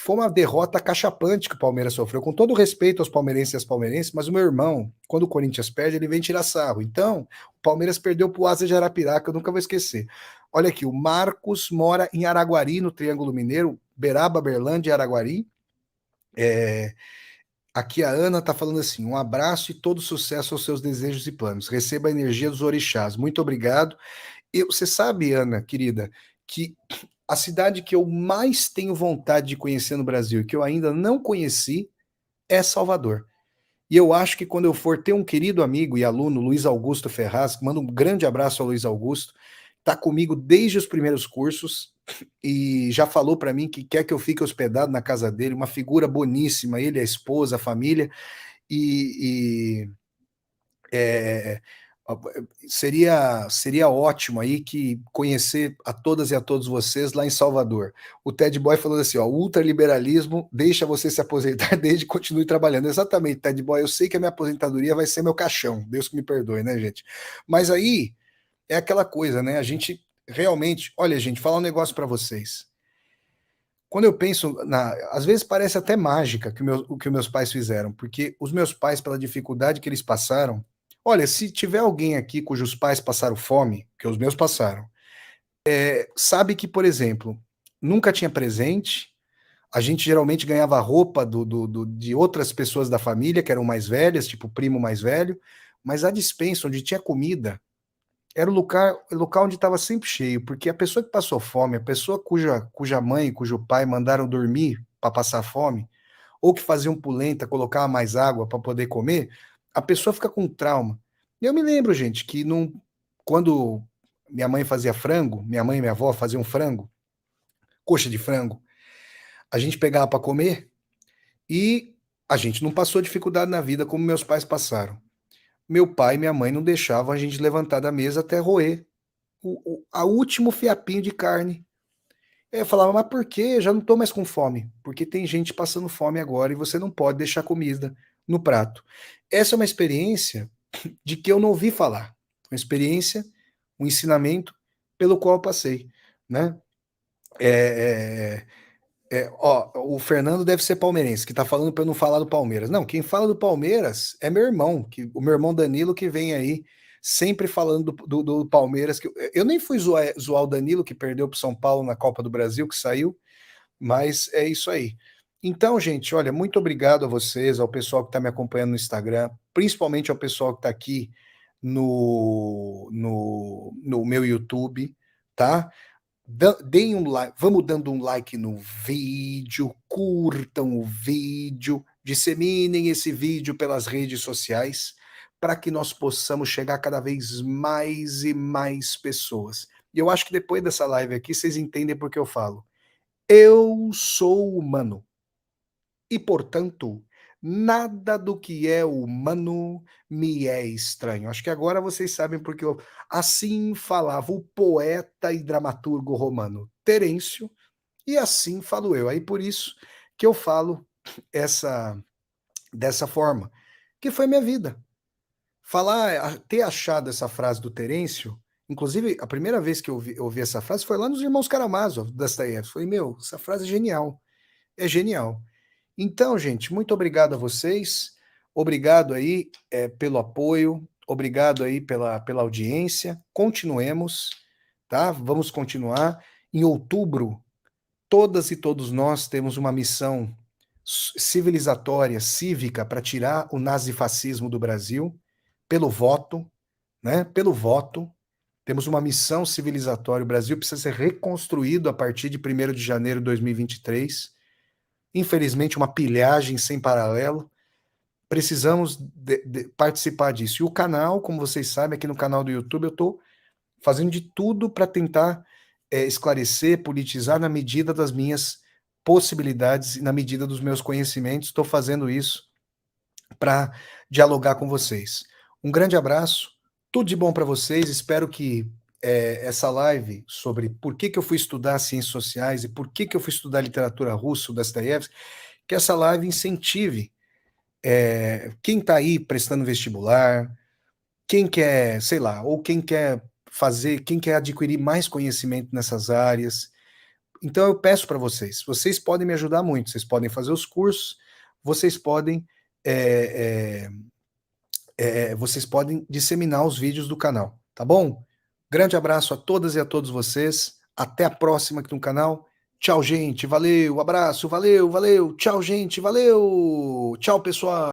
uma derrota cachapante que o Palmeiras sofreu, com todo respeito aos palmeirenses e às palmeirenses, mas o meu irmão, quando o Corinthians perde, ele vem tirar sarro. Então, o Palmeiras perdeu para o Asa de Arapiraca, eu nunca vou esquecer. Olha aqui, o Marcos mora em Araguari, no Triângulo Mineiro, Beraba, Berlândia e Araguari. Aqui a Ana está falando assim: um abraço e todo sucesso aos seus desejos e planos. Receba a energia dos orixás. Muito obrigado. Você sabe, Ana, querida, que a cidade que eu mais tenho vontade de conhecer no Brasil e que eu ainda não conheci é Salvador. E eu acho que quando eu for ter um querido amigo e aluno, Luiz Augusto Ferraz, mando um grande abraço ao Luiz Augusto, está comigo desde os primeiros cursos e já falou para mim que quer que eu fique hospedado na casa dele, uma figura boníssima, ele, a esposa, a família, e seria ótimo aí que conhecer a todas e a todos vocês lá em Salvador. O Ted Boy falou assim, ó, o ultraliberalismo deixa você se aposentar desde que continue trabalhando. Exatamente, Ted Boy, eu sei que a minha aposentadoria vai ser meu caixão, Deus que me perdoe, né, gente? Mas aí é aquela coisa, né? A gente realmente, olha, gente, falar um negócio para vocês. Quando eu penso às vezes parece até mágica o que meus pais fizeram, porque os meus pais, pela dificuldade que eles passaram, olha, se tiver alguém aqui cujos pais passaram fome, que os meus passaram, sabe que, por exemplo, nunca tinha presente, a gente geralmente ganhava roupa de outras pessoas da família, que eram mais velhas, tipo o primo mais velho, mas a despensa, onde tinha comida, era o local onde estava sempre cheio, porque a pessoa que passou fome, a pessoa cuja mãe, cujo pai mandaram dormir para passar fome, ou que faziam polenta, colocava mais água para poder comer, a pessoa fica com trauma. E eu me lembro, gente, que quando minha mãe fazia frango, minha mãe e minha avó faziam frango, coxa de frango, a gente pegava para comer e a gente não passou dificuldade na vida como meus pais passaram. Meu pai e minha mãe não deixavam a gente levantar da mesa até roer a último fiapinho de carne. Eu falava, mas por quê? Eu já não estou mais com fome. Porque tem gente passando fome agora e você não pode deixar comida no prato. Essa é uma experiência de que eu não ouvi falar. Uma experiência, um ensinamento pelo qual eu passei, né? É, ó, o Fernando deve ser palmeirense, que tá falando para eu não falar do Palmeiras. Não, quem fala do Palmeiras é meu irmão, o meu irmão Danilo, que vem aí sempre falando do Palmeiras. Eu nem fui zoar o Danilo, que perdeu para São Paulo na Copa do Brasil, que saiu, mas é isso aí. Então, gente, olha, muito obrigado a vocês, ao pessoal que está me acompanhando no Instagram, principalmente ao pessoal que está aqui no meu YouTube, tá? Deem um like, vamos dando um like no vídeo, curtam o vídeo, disseminem esse vídeo pelas redes sociais para que nós possamos chegar a cada vez mais e mais pessoas. E eu acho que depois dessa live aqui vocês entendem por que eu falo. Eu sou humano e, portanto, nada do que é humano me é estranho. Acho que agora vocês sabem porque assim falava o poeta e dramaturgo romano Terêncio, e assim falo eu. Aí por isso que eu falo dessa forma, que foi minha vida. Ter achado essa frase do Terêncio, inclusive a primeira vez que eu ouvi essa frase foi lá nos Irmãos Karamazov, Dostoiévski. Falei, meu, essa frase é genial. É genial. Então, gente, muito obrigado a vocês. Obrigado aí pelo apoio. Obrigado aí pela audiência. Continuemos, tá? Vamos continuar. Em outubro, todas e todos nós temos uma missão civilizatória, cívica, para tirar o nazifascismo do Brasil, pelo voto, né? Pelo voto. Temos uma missão civilizatória. O Brasil precisa ser reconstruído a partir de 1º de janeiro de 2023. Infelizmente, uma pilhagem sem paralelo. Precisamos participar disso. E o canal, como vocês sabem, aqui no canal do YouTube, eu estou fazendo de tudo para tentar esclarecer, politizar na medida das minhas possibilidades e na medida dos meus conhecimentos. Estou fazendo isso para dialogar com vocês. Um grande abraço, tudo de bom para vocês. Espero que essa live sobre por que eu fui estudar ciências sociais e por que eu fui estudar literatura russa, Dostoiévski, que essa live incentive quem está aí prestando vestibular, quem quer, sei lá, ou quem quer quem quer adquirir mais conhecimento nessas áreas. Então eu peço para vocês podem me ajudar muito, vocês podem fazer os cursos, vocês podem vocês podem disseminar os vídeos do canal, tá bom? Grande abraço a todas e a todos vocês. Até a próxima aqui no canal. Tchau, gente. Valeu, abraço, valeu, valeu. Tchau, gente, valeu. Tchau, pessoal.